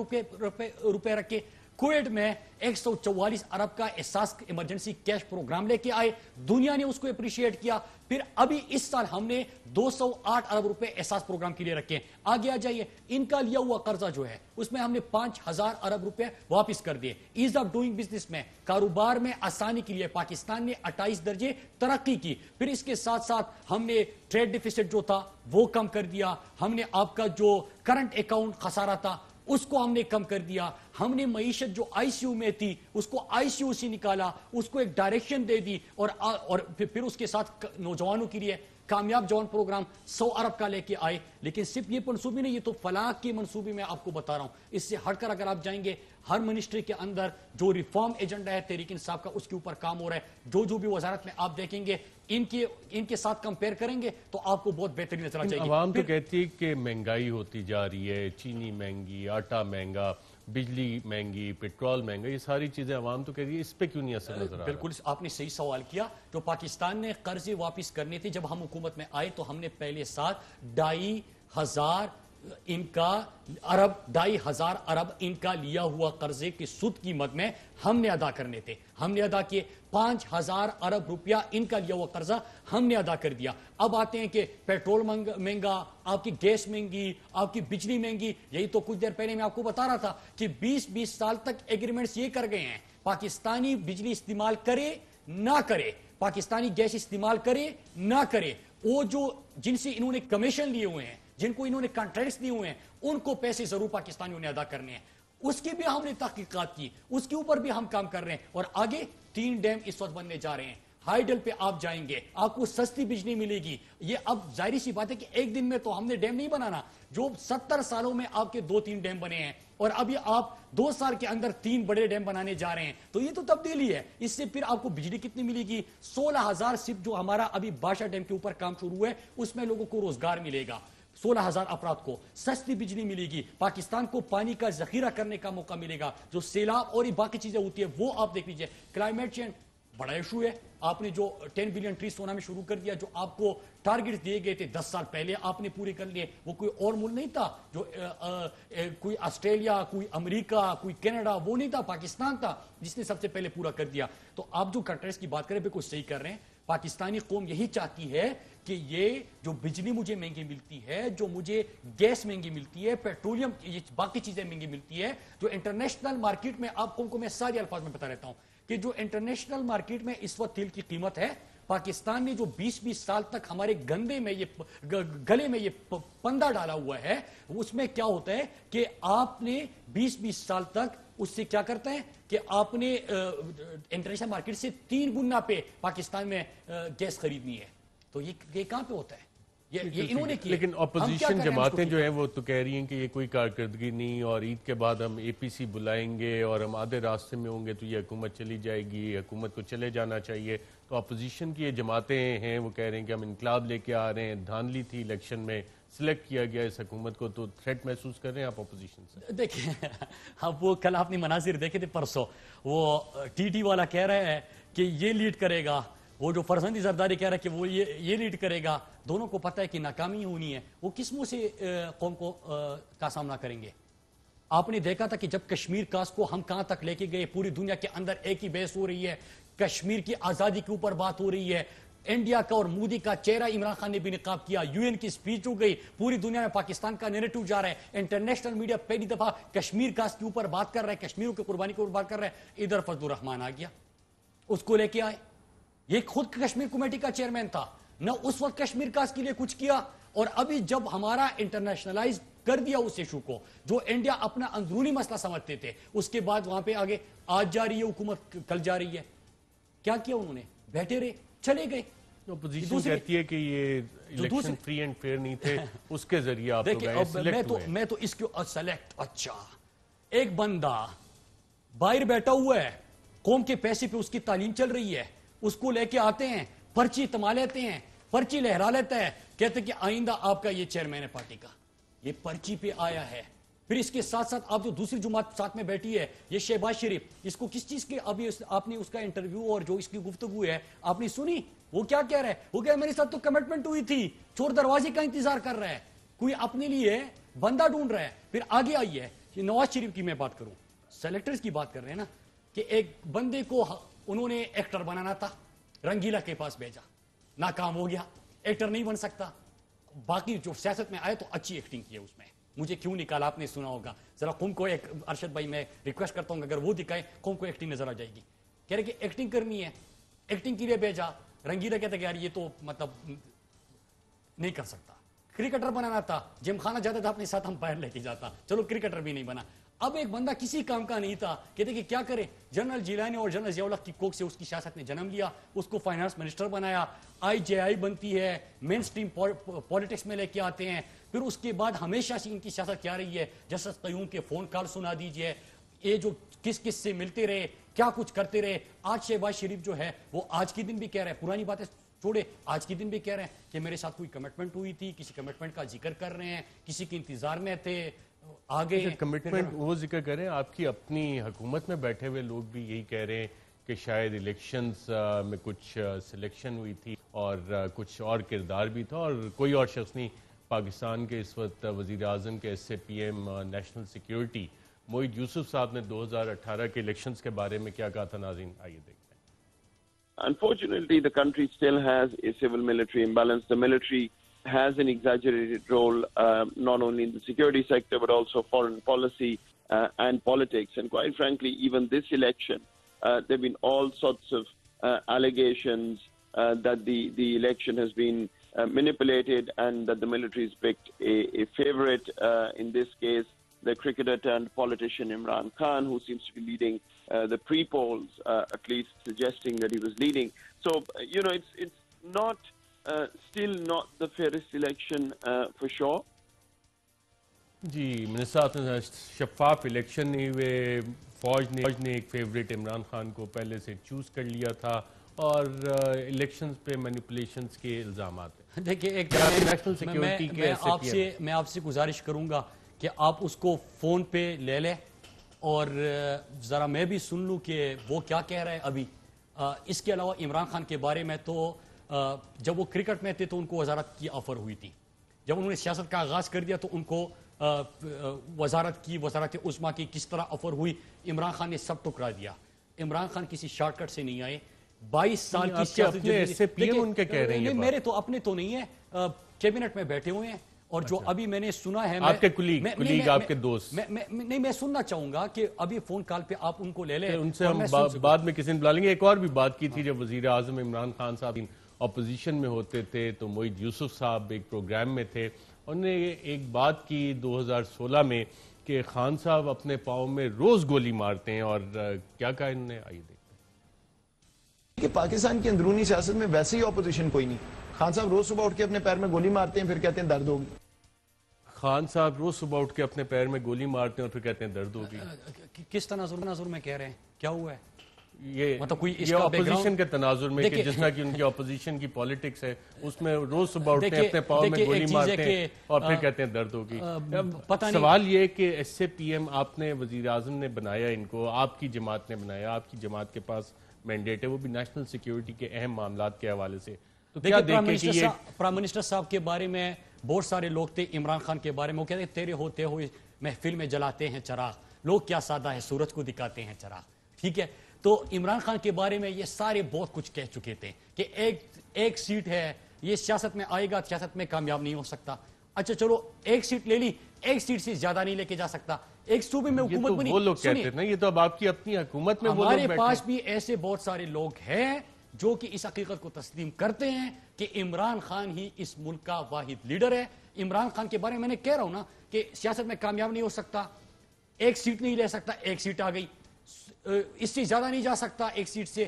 روپے رکھے۔ کویت میں 144 ارب کا احساس ایمرجنسی کیش پروگرام لے کے آئے، دنیا نے اس کو اپریشیٹ کیا۔ پھر ابھی اس سال ہم نے 208 ارب روپے احساس پروگرام کے لیے رکھے۔ آگے آ جائیے، ان کا لیا ہوا قرضہ جو ہے اس میں ہم نے 5000 ارب روپے واپس کر دیے۔ ایز آف ڈوئنگ بزنس میں، کاروبار میں آسانی کے لیے پاکستان نے 28 درجے ترقی کی۔ پھر اس کے ساتھ ساتھ ہم نے ٹریڈ ڈیفیسٹ جو تھا وہ کم کر دیا، ہم نے آپ کا جو کرنٹ اکاؤنٹ خسارہ تھا اس کو ہم نے کم کر دیا، ہم نے معیشت جو آئی سی یو میں تھی اس کو آئی سی یو سے نکالا، اس کو ایک ڈائریکشن دے دی، اور پھر اس کے ساتھ نوجوانوں کے لیے کامیاب جوان پروگرام 100 ارب کا لے کے آئے۔ لیکن صرف یہ منصوبے نہیں، یہ تو فلاح کے منصوبے میں آپ کو بتا رہا ہوں۔ اس سے ہٹ کر اگر آپ جائیں گے، ہر منسٹری کے اندر جو ریفارم ایجنڈا ہے تحریک انصاف کا اس کے اوپر کام ہو رہا ہے. جو بھی وزارت میں آپ دیکھیں گے ان کے ساتھ کمپیئر کریں گے تو آپ کو بہت بہترین نظر آ جائے گی.
عوام تو کہتی ہے کہ مہنگائی ہوتی جا رہی ہے, چینی مہنگی, آٹا مہنگا, بجلی مہنگی, پیٹرول مہنگا, یہ ساری چیزیں عوام تو کہہ رہی ہے, اس پہ کیوں نہیں اثر نظر آ رہا؟
بالکل آپ نے صحیح سوال کیا. جو پاکستان نے قرضے واپس کرنے تھے جب ہم حکومت میں آئے تو ہم نے پہلے سال 2,500 ارب ان کا لیا ہوا قرضے کی سود قیمت میں ہم نے ادا کرنے تھے. ہم نے ادا کیے 5,000 ارب روپیہ ان کا لیا ہوا قرضہ ہم نے ادا کر دیا. اب آتے ہیں کہ پیٹرول مہنگا, آپ کی گیس مہنگی, آپ کی بجلی مہنگی. یہی تو کچھ دیر پہلے میں آپ کو بتا رہا تھا کہ 20 سال تک ایگریمنٹس یہ کر گئے ہیں, پاکستانی بجلی استعمال کرے نہ کرے, پاکستانی گیس استعمال کرے نہ کرے, وہ جو جن سے انہوں نے کمیشن لیے ہوئے ہیں, جن کو انہوں نے کانٹریکٹس دیے ہوئے ہیں, ان کو پیسے ضرور پاکستانیوں نے ادا کرنے ہیں. اس کی بھی ہم نے تحقیقات کی, اس کے اوپر بھی ہم کام کر رہے ہیں. اور آگے 3 ڈیم اس وقت بننے جا رہے ہیں. ہائیڈل پہ آپ جائیں گے, آپ کو سستی بجلی ملے گی. یہ اب ظاہری سی بات ہے کہ ایک دن میں تو ہم نے ڈیم نہیں بنانا. جو 70 سالوں میں آپ کے 2-3 ڈیم بنے ہیں اور ابھی آپ 2 سال کے اندر 3 بڑے ڈیم بنانے جا رہے ہیں, تو یہ تو تبدیلی ہے. اس سے پھر آپ کو بجلی کتنی ملے گی؟ 16,000 صرف جو ہمارا ابھی بادشاہ ڈیم کے اوپر کام شروع ہے اس میں لوگوں کو روزگار ملے گا. 16,000 افراد کو سستی بجلی ملے گی. پاکستان کو پانی کا ذخیرہ کرنے کا موقع ملے گا. جو سیلاب اور باقی چیزیں ہوتی ہیں وہ آپ دیکھ لیجئے. کلائمیٹ چینج بڑا ایشو ہے. آپ نے جو 10 بلین ٹری سونا میں شروع کر دیا, جو آپ کو ٹارگٹ دیے گئے تھے 10 سال پہلے آپ نے پورے کر لیے. وہ کوئی اور ملک نہیں تھا جو کوئی آسٹریلیا, کوئی امریکہ, کوئی کینیڈا, وہ نہیں تھا, پاکستان تھا جس نے سب سے پہلے پورا کر دیا. تو آپ جو کنٹریز کی بات کریں بالکل صحیح کر رہے ہیں. پاکستانی قوم یہی چاہتی ہے کہ یہ جو بجلی مجھے مہنگی ملتی ہے, جو مجھے گیس مہنگی ملتی ہے, پیٹرولیم باقی چیزیں مہنگی ملتی ہے, جو انٹرنیشنل مارکیٹ میں آپ کو میں سارے الفاظ میں بتا رہتا ہوں کہ جو انٹرنیشنل مارکیٹ میں اس وقت تیل کی قیمت ہے, پاکستان نے جو 20 سال تک ہمارے گندے میں یہ گلے میں یہ پندہ ڈالا ہوا ہے, اس میں کیا ہوتا ہے کہ آپ نے 20 سال تک اس سے کیا کرتا ہے کہ آپ نے انٹرنیشنل مارکیٹ سے 3 گنا پہ پاکستان میں گیس خریدنی ہے. تو یہ کہاں پہ ہوتا ہے؟ یہ انہوں نے کیا.
لیکن اپوزیشن جماعتیں جو ہیں وہ تو کہہ رہی ہیں کہ یہ کوئی کارکردگی نہیں, اور عید کے بعد ہم APC بلائیں گے اور ہم آدھے راستے میں ہوں گے تو یہ حکومت چلی جائے گی, حکومت کو چلے جانا چاہیے. تو اپوزیشن کی یہ جماعتیں ہیں وہ کہہ رہے ہیں کہ ہم انقلاب لے کے آ رہے ہیں, دھاندلی تھی الیکشن میں, سلیکٹ کیا گیا اس حکومت کو. تو تھریٹ محسوس کر رہے ہیں آپ اپوزیشن سے؟
دیکھیں اب وہ کل آپ نے مناظر دیکھے تھے پرسوں, وہ TT والا کہہ رہا ہے کہ یہ لیڈ کرے گا, وہ جو فرزندی زرداری کہہ رہا ہے کہ وہ یہ لیڈ کرے گا. دونوں کو پتہ ہے کہ ناکامی ہونی ہے. وہ کس منہ سے قوم کا سامنا کریں گے؟ آپ نے دیکھا تھا کہ جب کشمیر کاس کو ہم کہاں تک لے کے گئے, پوری دنیا کے اندر ایک ہی بحث ہو رہی ہے, کشمیر کی آزادی کے اوپر بات ہو رہی ہے. انڈیا کا اور مودی کا چہرہ عمران خان نے بھی نقاب کیا, UN کی سپیچ ہو گئی, پوری دنیا میں پاکستان کا نیریٹو جا رہا ہے. انٹرنیشنل میڈیا پہلی دفعہ کشمیر کاس کے اوپر بات کر رہا ہے, کشمیروں کی قربانی کے اوپر بات کر رہا ہے. ادھر فضل الرحمان آ گیا, اس کو لے کے آئے. یہ خود کشمیر کمیٹی کا چیئرمین تھا, نہ اس وقت کشمیر کاس کے لیے کچھ کیا. اور ابھی جب ہمارا انٹرنیشنلائز کر دیا اس ایشو کو, جو انڈیا اپنا اندرونی مسئلہ سمجھتے تھے, اس کے بعد وہاں پہ آگے آج جا رہی ہے حکومت, کل جا رہی ہے. کیا کیا انہوں نے؟ بیٹھے رہے, چلے گئے.
اپوزیشن کہتی ہے کہ یہ الیکشن فری اینڈ فیئر نہیں تھے, اس کے ذریعے آپ لوگ آئے, سلیکٹ ہوئے.
میں تو اس کو سلیکٹ, اچھا ایک بندہ باہر بیٹھا ہوا ہے, قوم کے پیسے پہ اس کی تعلیم چل رہی ہے, اس کو لے کے آتے ہیں, پرچی تما لیتے ہیں, پرچی لہرا لیتا ہے, کہتے ہیں کہ آئندہ آپ کا یہ چیئرمین ہے پارٹی کا. یہ پرچی پہ آیا ہے. پھر اس کے ساتھ ساتھ آپ جو دوسری جماعت ساتھ میں بیٹھی ہے, یہ شہباز شریف, اس کو کس چیز کے, ابھی آپ نے اس کا انٹرویو اور جو اس کی گفتگو ہے آپ نے سنی, وہ کیا کہہ رہا ہے؟ وہ کہہ میرے ساتھ تو کمٹمنٹ ہوئی تھی, چور دروازے کا انتظار کر رہا ہے, کوئی اپنے لیے بندہ ڈھونڈ رہا ہے. پھر آگے آئی ہے نواز شریف کی میں بات کروں, سیلیکٹرز کی بات کر رہے ہیں نا, کہ ایک بندے کو انہوں نے ایکٹر بنانا تھا, رنگیلا کے پاس بھیجا, ناکام ہو گیا, ایکٹر نہیں بن سکتا. باقی جو سیاست میں آئے تو اچھی ایکٹنگ کی ہے اس میں, مجھے کیوں نکالا آپ نے سنا ہوگا. ذرا قوم کو ایک, ارشد بھائی میں ریکویسٹ کرتا ہوں اگر وہ دکھائے قوم کو ایکٹنگ نظر آ جائے گی. کہہ رہے کہ ایکٹنگ کرنی ہے, ایکٹنگ کے لیے بھیجا. رنگیلا کہتا کہ یار یہ تو مطلب نہیں کر سکتا. کرکٹر بنانا تھا, جم خانہ جاتا تھا اپنے ساتھ, ہم باہر لے کے جاتا, چلو کرکٹر بھی نہیں بنا. اب ایک بندہ کسی کام کا نہیں تھا, کہتے کہ کیا کرے. جنرل جیلانی اور جنرل ضیاء الحق کی کوکھ سے اس کی سیاست نے جنم لیا, اس کو فائنانس منسٹر بنایا, IJI بنتی ہے, مین سٹریم پولیٹکس میں لے کے آتے ہیں. پھر اس کے بعد ہمیشہ سے ان کی سیاست کیا رہی ہے, جسٹس قیوم کے فون کال سنا دیجئے, یہ جو کس کس سے ملتے رہے, کیا کچھ کرتے رہے. آج شہباز شریف جو ہے وہ آج کے دن بھی کہہ رہے ہیں, پرانی باتیں چھوڑے, آج کے دن بھی کہہ رہے ہیں کہ میرے ساتھ کوئی کمٹمنٹ ہوئی تھی, کسی کمٹمنٹ کا ذکر کر رہے ہیں, کسی کے انتظار میں تھے, آگے
کمٹمنٹ وہ ذکر کریں. آپ کی اپنی حکومت میں بیٹھے ہوئے لوگ بھی یہی کہہ رہے ہیں کہ شاید الیکشنز میں کچھ سلیکشن ہوئی تھی اور کچھ اور کردار بھی تھا, اور کوئی اور شخص نہیں. پاکستان کے اس وقت وزیر اعظم کے S A P M national security Moeed Yusuf صاحب نے 2018 کے الیکشنز کے بارے میں کیا کہا تھا. ناظرین آئیے دیکھتے ہیں.
Unfortunately, the country still has a civil-military imbalance. The military has an exaggerated role, not only in the security sector, but also foreign policy and politics. And quite frankly, even this election, there have been all sorts of allegations that the election has been manipulated and that the military has picked a favorite, in this case, the cricketer turned politician Imran Khan, who seems to be leading the pre-polls, at least suggesting that he was leading. So, it's not, still not the fairest election for sure.
جی منصر شفاف election نہیں ہوئے. فوج نے ایک favourite Imran Khan کو پہلے سے choose کر لیا تھا اور الیکشنز پہ مینیپولیشنز کے الزامات ہیں.
دیکھیں ایک
نیشنل سیکیورٹی کے
میں آپ سے گزارش کروں گا کہ آپ اس کو فون پہ لے لیں اور ذرا میں بھی سن لوں کہ وہ کیا کہہ رہے ہیں ابھی. اس کے علاوہ عمران خان کے بارے میں تو جب وہ کرکٹ میں تھے تو ان کو وزارت کی آفر ہوئی تھی. جب انہوں نے سیاست کا آغاز کر دیا تو ان کو وزارت عظمیٰ کی کس طرح آفر ہوئی. عمران خان نے سب ٹکرا دیا. عمران خان کسی شارٹ کٹ سے نہیں آئے. 22 سال کی سیاست, میرے تو اپنے تو نہیں ہے, کیبنٹ میں بیٹھے ہوئے ہیں. اور جو ابھی میں نے سنا ہے,
آپ کے کلیگ آپ کے دوست,
نہیں میں سننا چاہوں گا کہ ابھی فون کال پہ آپ ان کو لے لیں,
ان سے ہم بعد میں کسی نے بلا لیں گے. ایک اور بھی بات کی تھی جب وزیر اعظم عمران خان صاحب اپوزیشن میں ہوتے تھے تو موعید یوسف صاحب ایک پروگرام میں تھے, انہوں نے ایک بات کی 2016 میں کہ خان صاحب اپنے پاؤں میں روز گولی مارتے ہیں, اور کیا کہا انہوں نے, آئیے دیکھتے ہیں.
کہ پاکستان کی اندرونی سیاست میں ویسے ہی اپوزیشن کوئی نہیں. خان صاحب روز صبح اٹھ کے اپنے پیر میں گولی مارتے ہیں, پھر کہتے ہیں درد ہوگی.
خان صاحب روز صبح اٹھ کے اپنے پیر میں گولی مارتے ہیں اور پھر کہتے ہیں درد ہوگی.
کس تناظر میں کہہ رہے ہیں, کیا ہوا ہے؟
یہ اپوزیشن کے تناظر میں کہ جس طرح کی ان کی اپوزیشن کی پالیٹکس ہے, اس میں روز صبح اٹھتے ہیں اپنے پاؤں میں گولی مارتے ہیں اور پھر کہتے ہیں درد ہوگی. سوال یہ کہ ایس اے پی ایم آپ نے وزیر اعظم نے بنایا, ان کو آپ کی جماعت نے بنایا, آپ کی جماعت کے پاس مینڈیٹ ہے, وہ بھی نیشنل سیکیورٹی کے اہم معاملات کے حوالے سے. تو کیا دیکھیں کہ یہ
پرائم منسٹر صاحب کے بارے میں بہت سارے لوگ تھے عمران خان کے بارے میں, وہ کہتے ہیں تیرے ہوتے ہوئے محفل میں جلاتے ہیں چراغ, لوگ کیا سادہ ہے سورج کو دکھاتے ہیں چراغ. ٹھیک ہے, تو عمران خان کے بارے میں یہ سارے بہت کچھ کہہ چکے تھے کہ ایک سیٹ ہے, یہ سیاست میں آئے گا, سیاست میں کامیاب نہیں ہو سکتا. اچھا چلو ایک سیٹ لے لی, ایک سیٹ سے زیادہ نہیں لے کے جا سکتا. ایک صوبے میں حکومت بنی,
وہ لوگ کہتے ہیں نا, یہ تو اب آپ کی اپنی حکومت میں
ہمارے پاس بھی ایسے بہت سارے لوگ ہیں جو کہ اس حقیقت کو تسلیم کرتے ہیں کہ عمران خان ہی اس ملک کا واحد لیڈر ہے. عمران خان کے بارے میں نے کہہ رہا ہوں نا کہ سیاست میں کامیاب نہیں ہو سکتا, ایک سیٹ نہیں لے سکتا, ایک سیٹ آ گئی, اس سے زیادہ نہیں جا سکتا, ایک سیٹ سے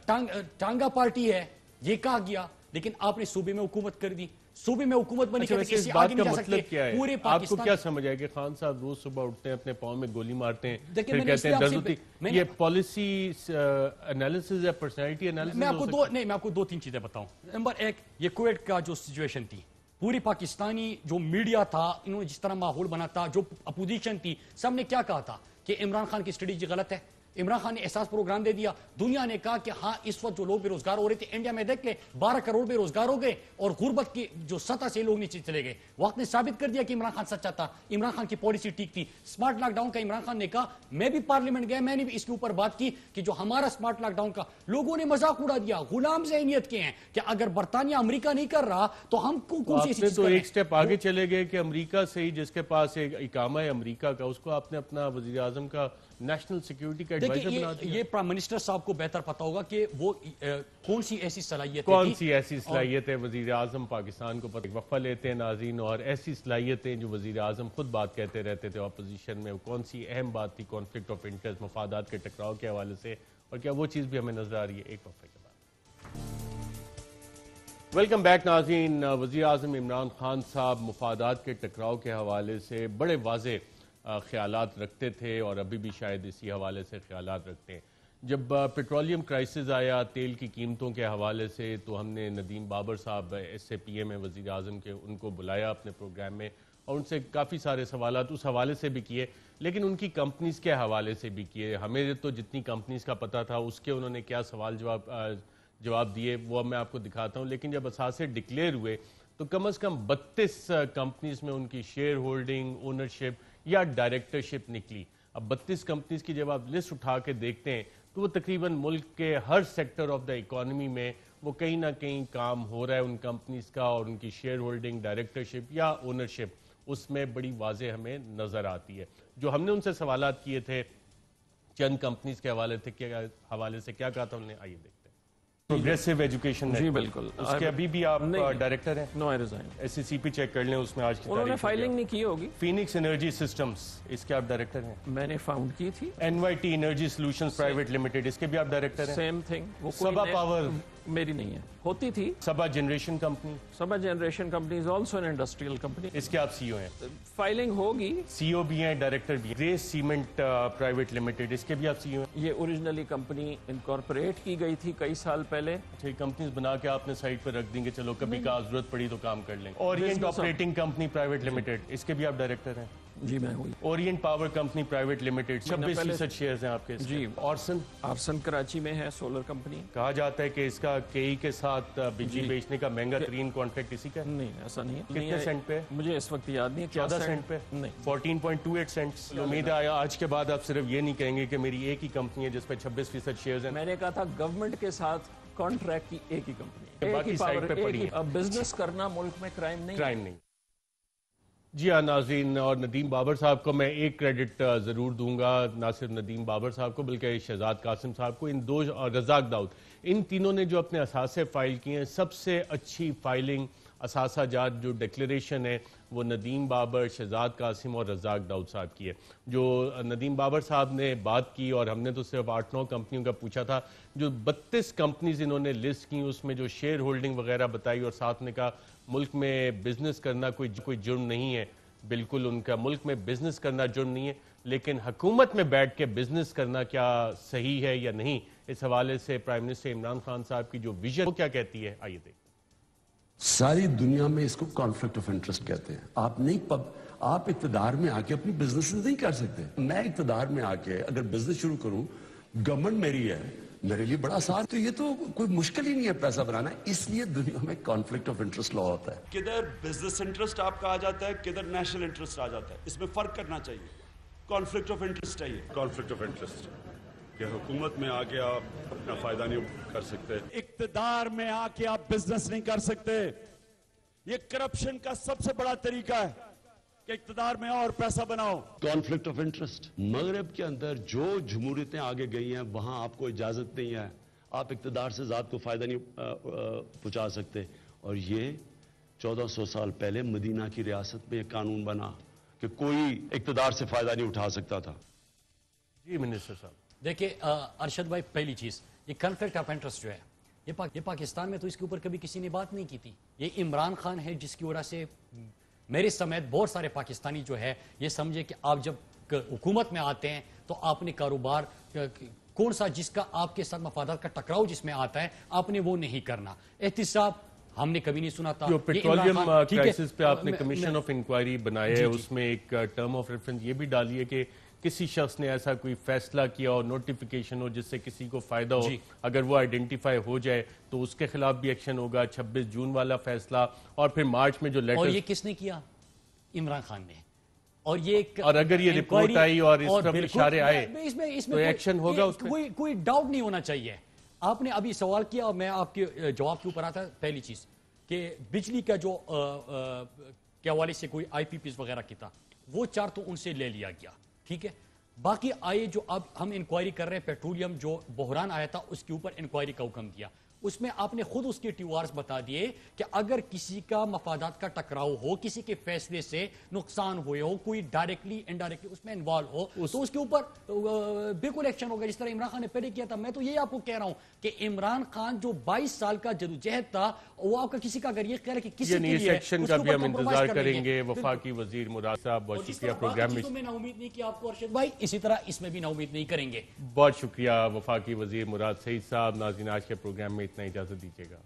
ٹانگا پارٹی ہے یہ کہا گیا, لیکن آپ نے صوبے میں حکومت کر دی, صوبے میں حکومت بنی.
اس بات کا مطلب کیا ہے, آپ کو کیا سمجھ آئے کہ خان صاحب روز صبح اٹھتے ہیں اپنے پاؤں میں گولی مارتے ہیں پھر کہتے ہیں درد ہوتی. یہ پالیسی انالیسز ہے, پرسنالٹی انالیسز.
میں آپ کو 2-3 چیزیں بتاؤں. نمبر 1, یہ کویت کا جو سچویشن تھی, پوری پاکستانی جو میڈیا تھا, انہوں نے جس طرح ماحول بنا تھا, جو اپوزیشن تھی, سب نے کیا کہا تھا کہ عمران خان کی اسٹریٹجی غلط ہے. عمران خان نے احساس پروگرام دے دیا. دنیا نے کہا کہ ہاں اس وقت جو لوگ بے روزگار ہو رہے تھے, انڈیا میں دیکھ لیں 12 کروڑ بے روزگار ہو گئے اور غربت کی جو سطح سے لوگ نیچے چلے گئے. وقت نے ثابت کر دیا کہ عمران خان سچا تھا, عمران خان کی پالیسی ٹھیک تھی. سمارٹ لاک ڈاؤن کا عمران خان نے کہا, میں بھی پارلیمنٹ گیا, میں نے بھی اس کے اوپر بات کی کہ جو ہمارا سمارٹ لاک ڈاؤن کا لوگوں نے مذاق اڑا دیا, غلام ذہنیت کے ہیں کہ اگر برطانیہ امریکہ نہیں کر رہا تو ہم کون سی چیز
تو ایک سٹیپ آگے چلے گئے کہ امریکہ سے ہی, جس کے پاس ایک اقامہ ہے امریکہ کا, اس کو آپ نے اپنا وزیر اعظم کا نیشنل سیکیورٹی کا ایڈوائزر بنا دیا.
یہ پرائم منسٹر صاحب کو بہتر پتا ہوگا کہ وہ کون سی ایسی
صلاحیت ہے وزیر اعظم پاکستان کو وقفہ لیتے ہیں ناظرین, اور ایسی صلاحیتیں جو وزیر اعظم خود بات کہتے رہتے تھے اپوزیشن میں, کون سی اہم بات تھی کانفلکٹ آف انٹرسٹ, مفادات کے ٹکراؤ کے حوالے سے, اور کیا وہ چیز بھی ہمیں نظر آ رہی ہے ایک وقفے کے بعد. ویلکم بیک ناظرین. وزیر اعظم عمران خان صاحب مفادات کے ٹکراؤ کے حوالے سے بڑے واضح خیالات رکھتے تھے اور ابھی بھی شاید اسی حوالے سے خیالات رکھتے ہیں. جب پیٹرولیم کرائسس آیا تیل کی قیمتوں کے حوالے سے تو ہم نے ندیم بابر صاحب SAPM وزیر اعظم کے ان کو بلایا اپنے پروگرام میں اور ان سے کافی سارے سوالات اس حوالے سے بھی کیے, لیکن ان کی کمپنیز کے حوالے سے بھی کیے. ہمیں تو جتنی کمپنیز کا پتہ تھا اس کے انہوں نے کیا سوال جواب دیے وہ میں آپ کو دکھاتا ہوں. لیکن جب اثاثے ڈکلیئر ہوئے تو کم از کم 32 کمپنیز میں ان کی شیئر ہولڈنگ, اونرشپ یا ڈائریکٹرشپ نکلی. اب 32 کمپنیز کی جب آپ لسٹ اٹھا کے دیکھتے ہیں تو وہ تقریباً ملک کے ہر سیکٹر آف دا اکانومی میں وہ کہیں نہ کہیں کام ہو رہا ہے ان کمپنیز کا, اور ان کی شیئر ہولڈنگ, ڈائریکٹرشپ یا اونرشپ اس میں بڑی واضح ہمیں نظر آتی ہے. جو ہم نے ان سے سوالات کیے تھے چند کمپنیز کے حوالے سے کیا کہا تھا انہوں نے, آئیے دیکھتے ہیں. پروگریسو ایجوکیشن
جی بالکل.
اس کے ابھی بھی آپ ڈائریکٹر ہیں؟
نو آئی ریزائن.
SCC پہ چیک کر لیں, اس میں آج کی
انہوں نے فائلنگ نہیں کی ہوگی.
فینکس انرجی سسٹمز اس کے آپ ڈائریکٹر ہیں؟
میں نے فاؤنڈ کی تھی.
NYT energy solutions private limited اس کے بھی آپ ڈائریکٹر ہیں؟
Same thing. وہ
سبا پاور
میری نہیں ہے, ہوتی تھی.
Saba generation company,
Saba generation company is also an industrial company.
اس کے آپ CEO ہیں؟
فائلنگ ہوگی.
CEO بھی ہیں, ڈائریکٹر بھی ہیں. گریس سیمنٹ پرائیویٹ لمیٹڈ اس کے بھی آپ CEO ہیں؟
یہ اوریجنلی کمپنی انکارپوریٹ کی گئی تھی کئی سال پہلے.
اچھا, کمپنیز بنا کے آپ نے سائٹ پہ رکھ دیں گے, چلو کبھی کا ضرورت پڑی تو کام کر لیں. Orient operating company private limited اس کے بھی آپ ڈائریکٹر ہیں؟
جی میں ہوئی.
Orient power company private limited 26% shares ہیں آپ کے.
جی. آرسن کراچی میں ہے, سولر کمپنی.
کہا جاتا ہے کہ اس کا KE کے ساتھ بجلی بیچنے کا مہنگا ترین کانٹریکٹ اسی کا ہے.
نہیں ایسا نہیں ہے.
کتنے سینٹ پہ؟
مجھے اس وقت یاد نہیں.
14 سینٹ پہ؟
نہیں,
14.28 سینٹس. امید ہے آج کے بعد آپ صرف یہ نہیں کہیں گے کہ میری ایک ہی کمپنی ہے جس پہ 26% شیئرز ہیں.
میں نے کہا تھا گورنمنٹ کے ساتھ کانٹریکٹ کی ایک ہی کمپنی,
باقی سائٹ پہ پڑی ہے.
اب بزنس کرنا ملک میں کرائم نہیں.
جی ہاں ناظرین, اور ندیم بابر صاحب کو میں ایک کریڈٹ ضرور دوں گا, نہ صرف ندیم بابر صاحب کو بلکہ شہزاد قاسم صاحب کو, ان دو, اور رزاق داؤد, ان تینوں نے جو اپنے اثاثے فائل کیے ہیں سب سے اچھی فائلنگ اثاثہ جات جو ڈکلیریشن ہے وہ ندیم بابر, شہزاد قاسم اور رزاق داؤد صاحب کی ہے. جو ندیم بابر صاحب نے بات کی, اور ہم نے تو صرف 8-9 کمپنیوں کا پوچھا تھا, جو 32 کمپنیز انہوں نے لسٹ کی اس میں جو شیئر ہولڈنگ وغیرہ بتائی, اور ساتھ نے کہا ملک میں بزنس کرنا کوئی جرم نہیں ہے. بالکل ان کا ملک میں بزنس کرنا جرم نہیں ہے, لیکن حکومت میں بیٹھ کے بزنس کرنا کیا صحیح ہے یا نہیں, اس حوالے سے پرائم منسٹر عمران خان صاحب کی جو ویژن وہ کیا کہتی ہے, آئیے دیکھیں.
ساری دنیا میں اس کو کانفلکٹ آف انٹرسٹ کہتے ہیں. آپ اقتدار میں آ کے اپنی بزنس نہیں کر سکتے. میں اقتدار میں آ کے اگر بزنس شروع کروں, گورنمنٹ میری ہے, میرے لیے بڑا آسان, تو یہ تو کوئی مشکل ہی نہیں ہے پیسہ بنانا. اس لیے دنیا میں کانفلکٹ آف انٹرسٹ لا ہوتا ہے.
کدھر بزنس انٹرسٹ آپ کا آ جاتا ہے, کدھر نیشنل انٹرسٹ آ جاتا ہے, اس میں فرق کرنا چاہیے. کانفلکٹ آف انٹرسٹ چاہیے. کانفلکٹ آف انٹرسٹ کہ حکومت میں آ کے آپ اپنا فائدہ نہیں کر سکتے,
اقتدار میں آ کے آپ بزنس نہیں کر سکتے. یہ کرپشن کا سب سے بڑا طریقہ ہے کہ اقتدار میں اور پیسہ بناؤ.
Conflict of interest. مغرب کے اندر جو جمہوریتیں آگے گئی ہیں وہاں آپ کو اجازت نہیں ہے, آپ اقتدار سے ذات کو فائدہ نہیں پہنچا سکتے. اور یہ 1400 سال پہلے مدینہ کی ریاست میں ایک قانون بنا کہ کوئی اقتدار سے فائدہ نہیں اٹھا سکتا تھا.
جی منسٹر صاحب.
دیکھیں ارشد بھائی, پہلی چیز یہ کنفلکٹ آف انٹرسٹ جو ہے یہ پاکستان میں تو اس کے اوپر کبھی کسی نے بات نہیں کی تھی. یہ عمران خان ہے جس کی وجہ سے میرے سمیت بہت سارے پاکستانی جو ہے یہ سمجھے کہ آپ جب حکومت میں آتے ہیں تو آپ نے کاروبار کون سا جس کا آپ کے ساتھ مفادات کا ٹکراؤ جس میں آتا ہے آپ نے وہ نہیں کرنا. احتساب ہم نے کبھی نہیں سنا تھا.
جو پیٹرولیم کرائسس پہ آپ نے کمیشن آف انکوائری بنایا ہے, اس میں ایک ٹرم آف ریفرنس یہ بھی ڈالی ہے کہ کسی شخص نے ایسا کوئی فیصلہ کیا اور نوٹیفیکیشن ہو جس سے کسی کو فائدہ ہو, اگر وہ آئیڈینٹیفائی ہو جائے تو اس کے خلاف بھی ایکشن ہوگا. 26 جون والا فیصلہ, اور پھر مارچ میں جو لیٹر. اور
یہ کس نے کیا؟ عمران خان نے. اور
اگر یہ رپورٹ آئی اور اس طرف اشارے آئے تو ایکشن ہوگا. اس میں
کوئی ڈاؤٹ نہیں ہونا چاہیے. آپ نے ابھی سوال کیا اور میں آپ کے جواب کے اوپر آتا. پہلی چیز کہ بجلی کا جو کے حوالے سے کوئی IPPs وغیرہ کی تھا وہ 4 تو ان سے لے لیا گیا, ٹھیک ہے. باقی آئے جو اب ہم انکوائری کر رہے ہیں, پیٹرولیم جو بحران آیا تھا اس کے اوپر انکوائری کا حکم دیا. اس میں آپ نے خود اس کے ٹیوارز بتا دیے کہ اگر کسی کا مفادات کا ٹکراؤ ہو, کسی کے فیصلے سے نقصان ہوئے ہو, کوئی ڈائریکٹلی انڈائریکٹلی اس میں انوالو ہو تو اس کے اوپر بالکل ایکشن ہوگا, جس طرح عمران خان نے پہلے کیا تھا. میں تو یہ آپ کو کہہ رہا ہوں کہ عمران خان جو 22 سال کا جدوجہد تھا وہ آپ کا کسی کا اگر یہ خیال ہے کہ کسی
یعنی
کے
اس
لیے
ایکشن
اس
کا
کے
بھی
اوپر
ہم
compromise
انتظار
کر لیں
کریں
گے.
گے. وفاقی وزیر مراد صاحب بہت شکریہ پروگرام میں.
میں نا امید نہیں کہ آپ کو ارشد بھائی اسی طرح اس میں بھی نا امید نہیں کریں گے.
بہت شکریہ وفاقی وزیر مراد سعید صاحب. ناظرین آج کے پروگرام میں اتنا اجازت دیجیے گا.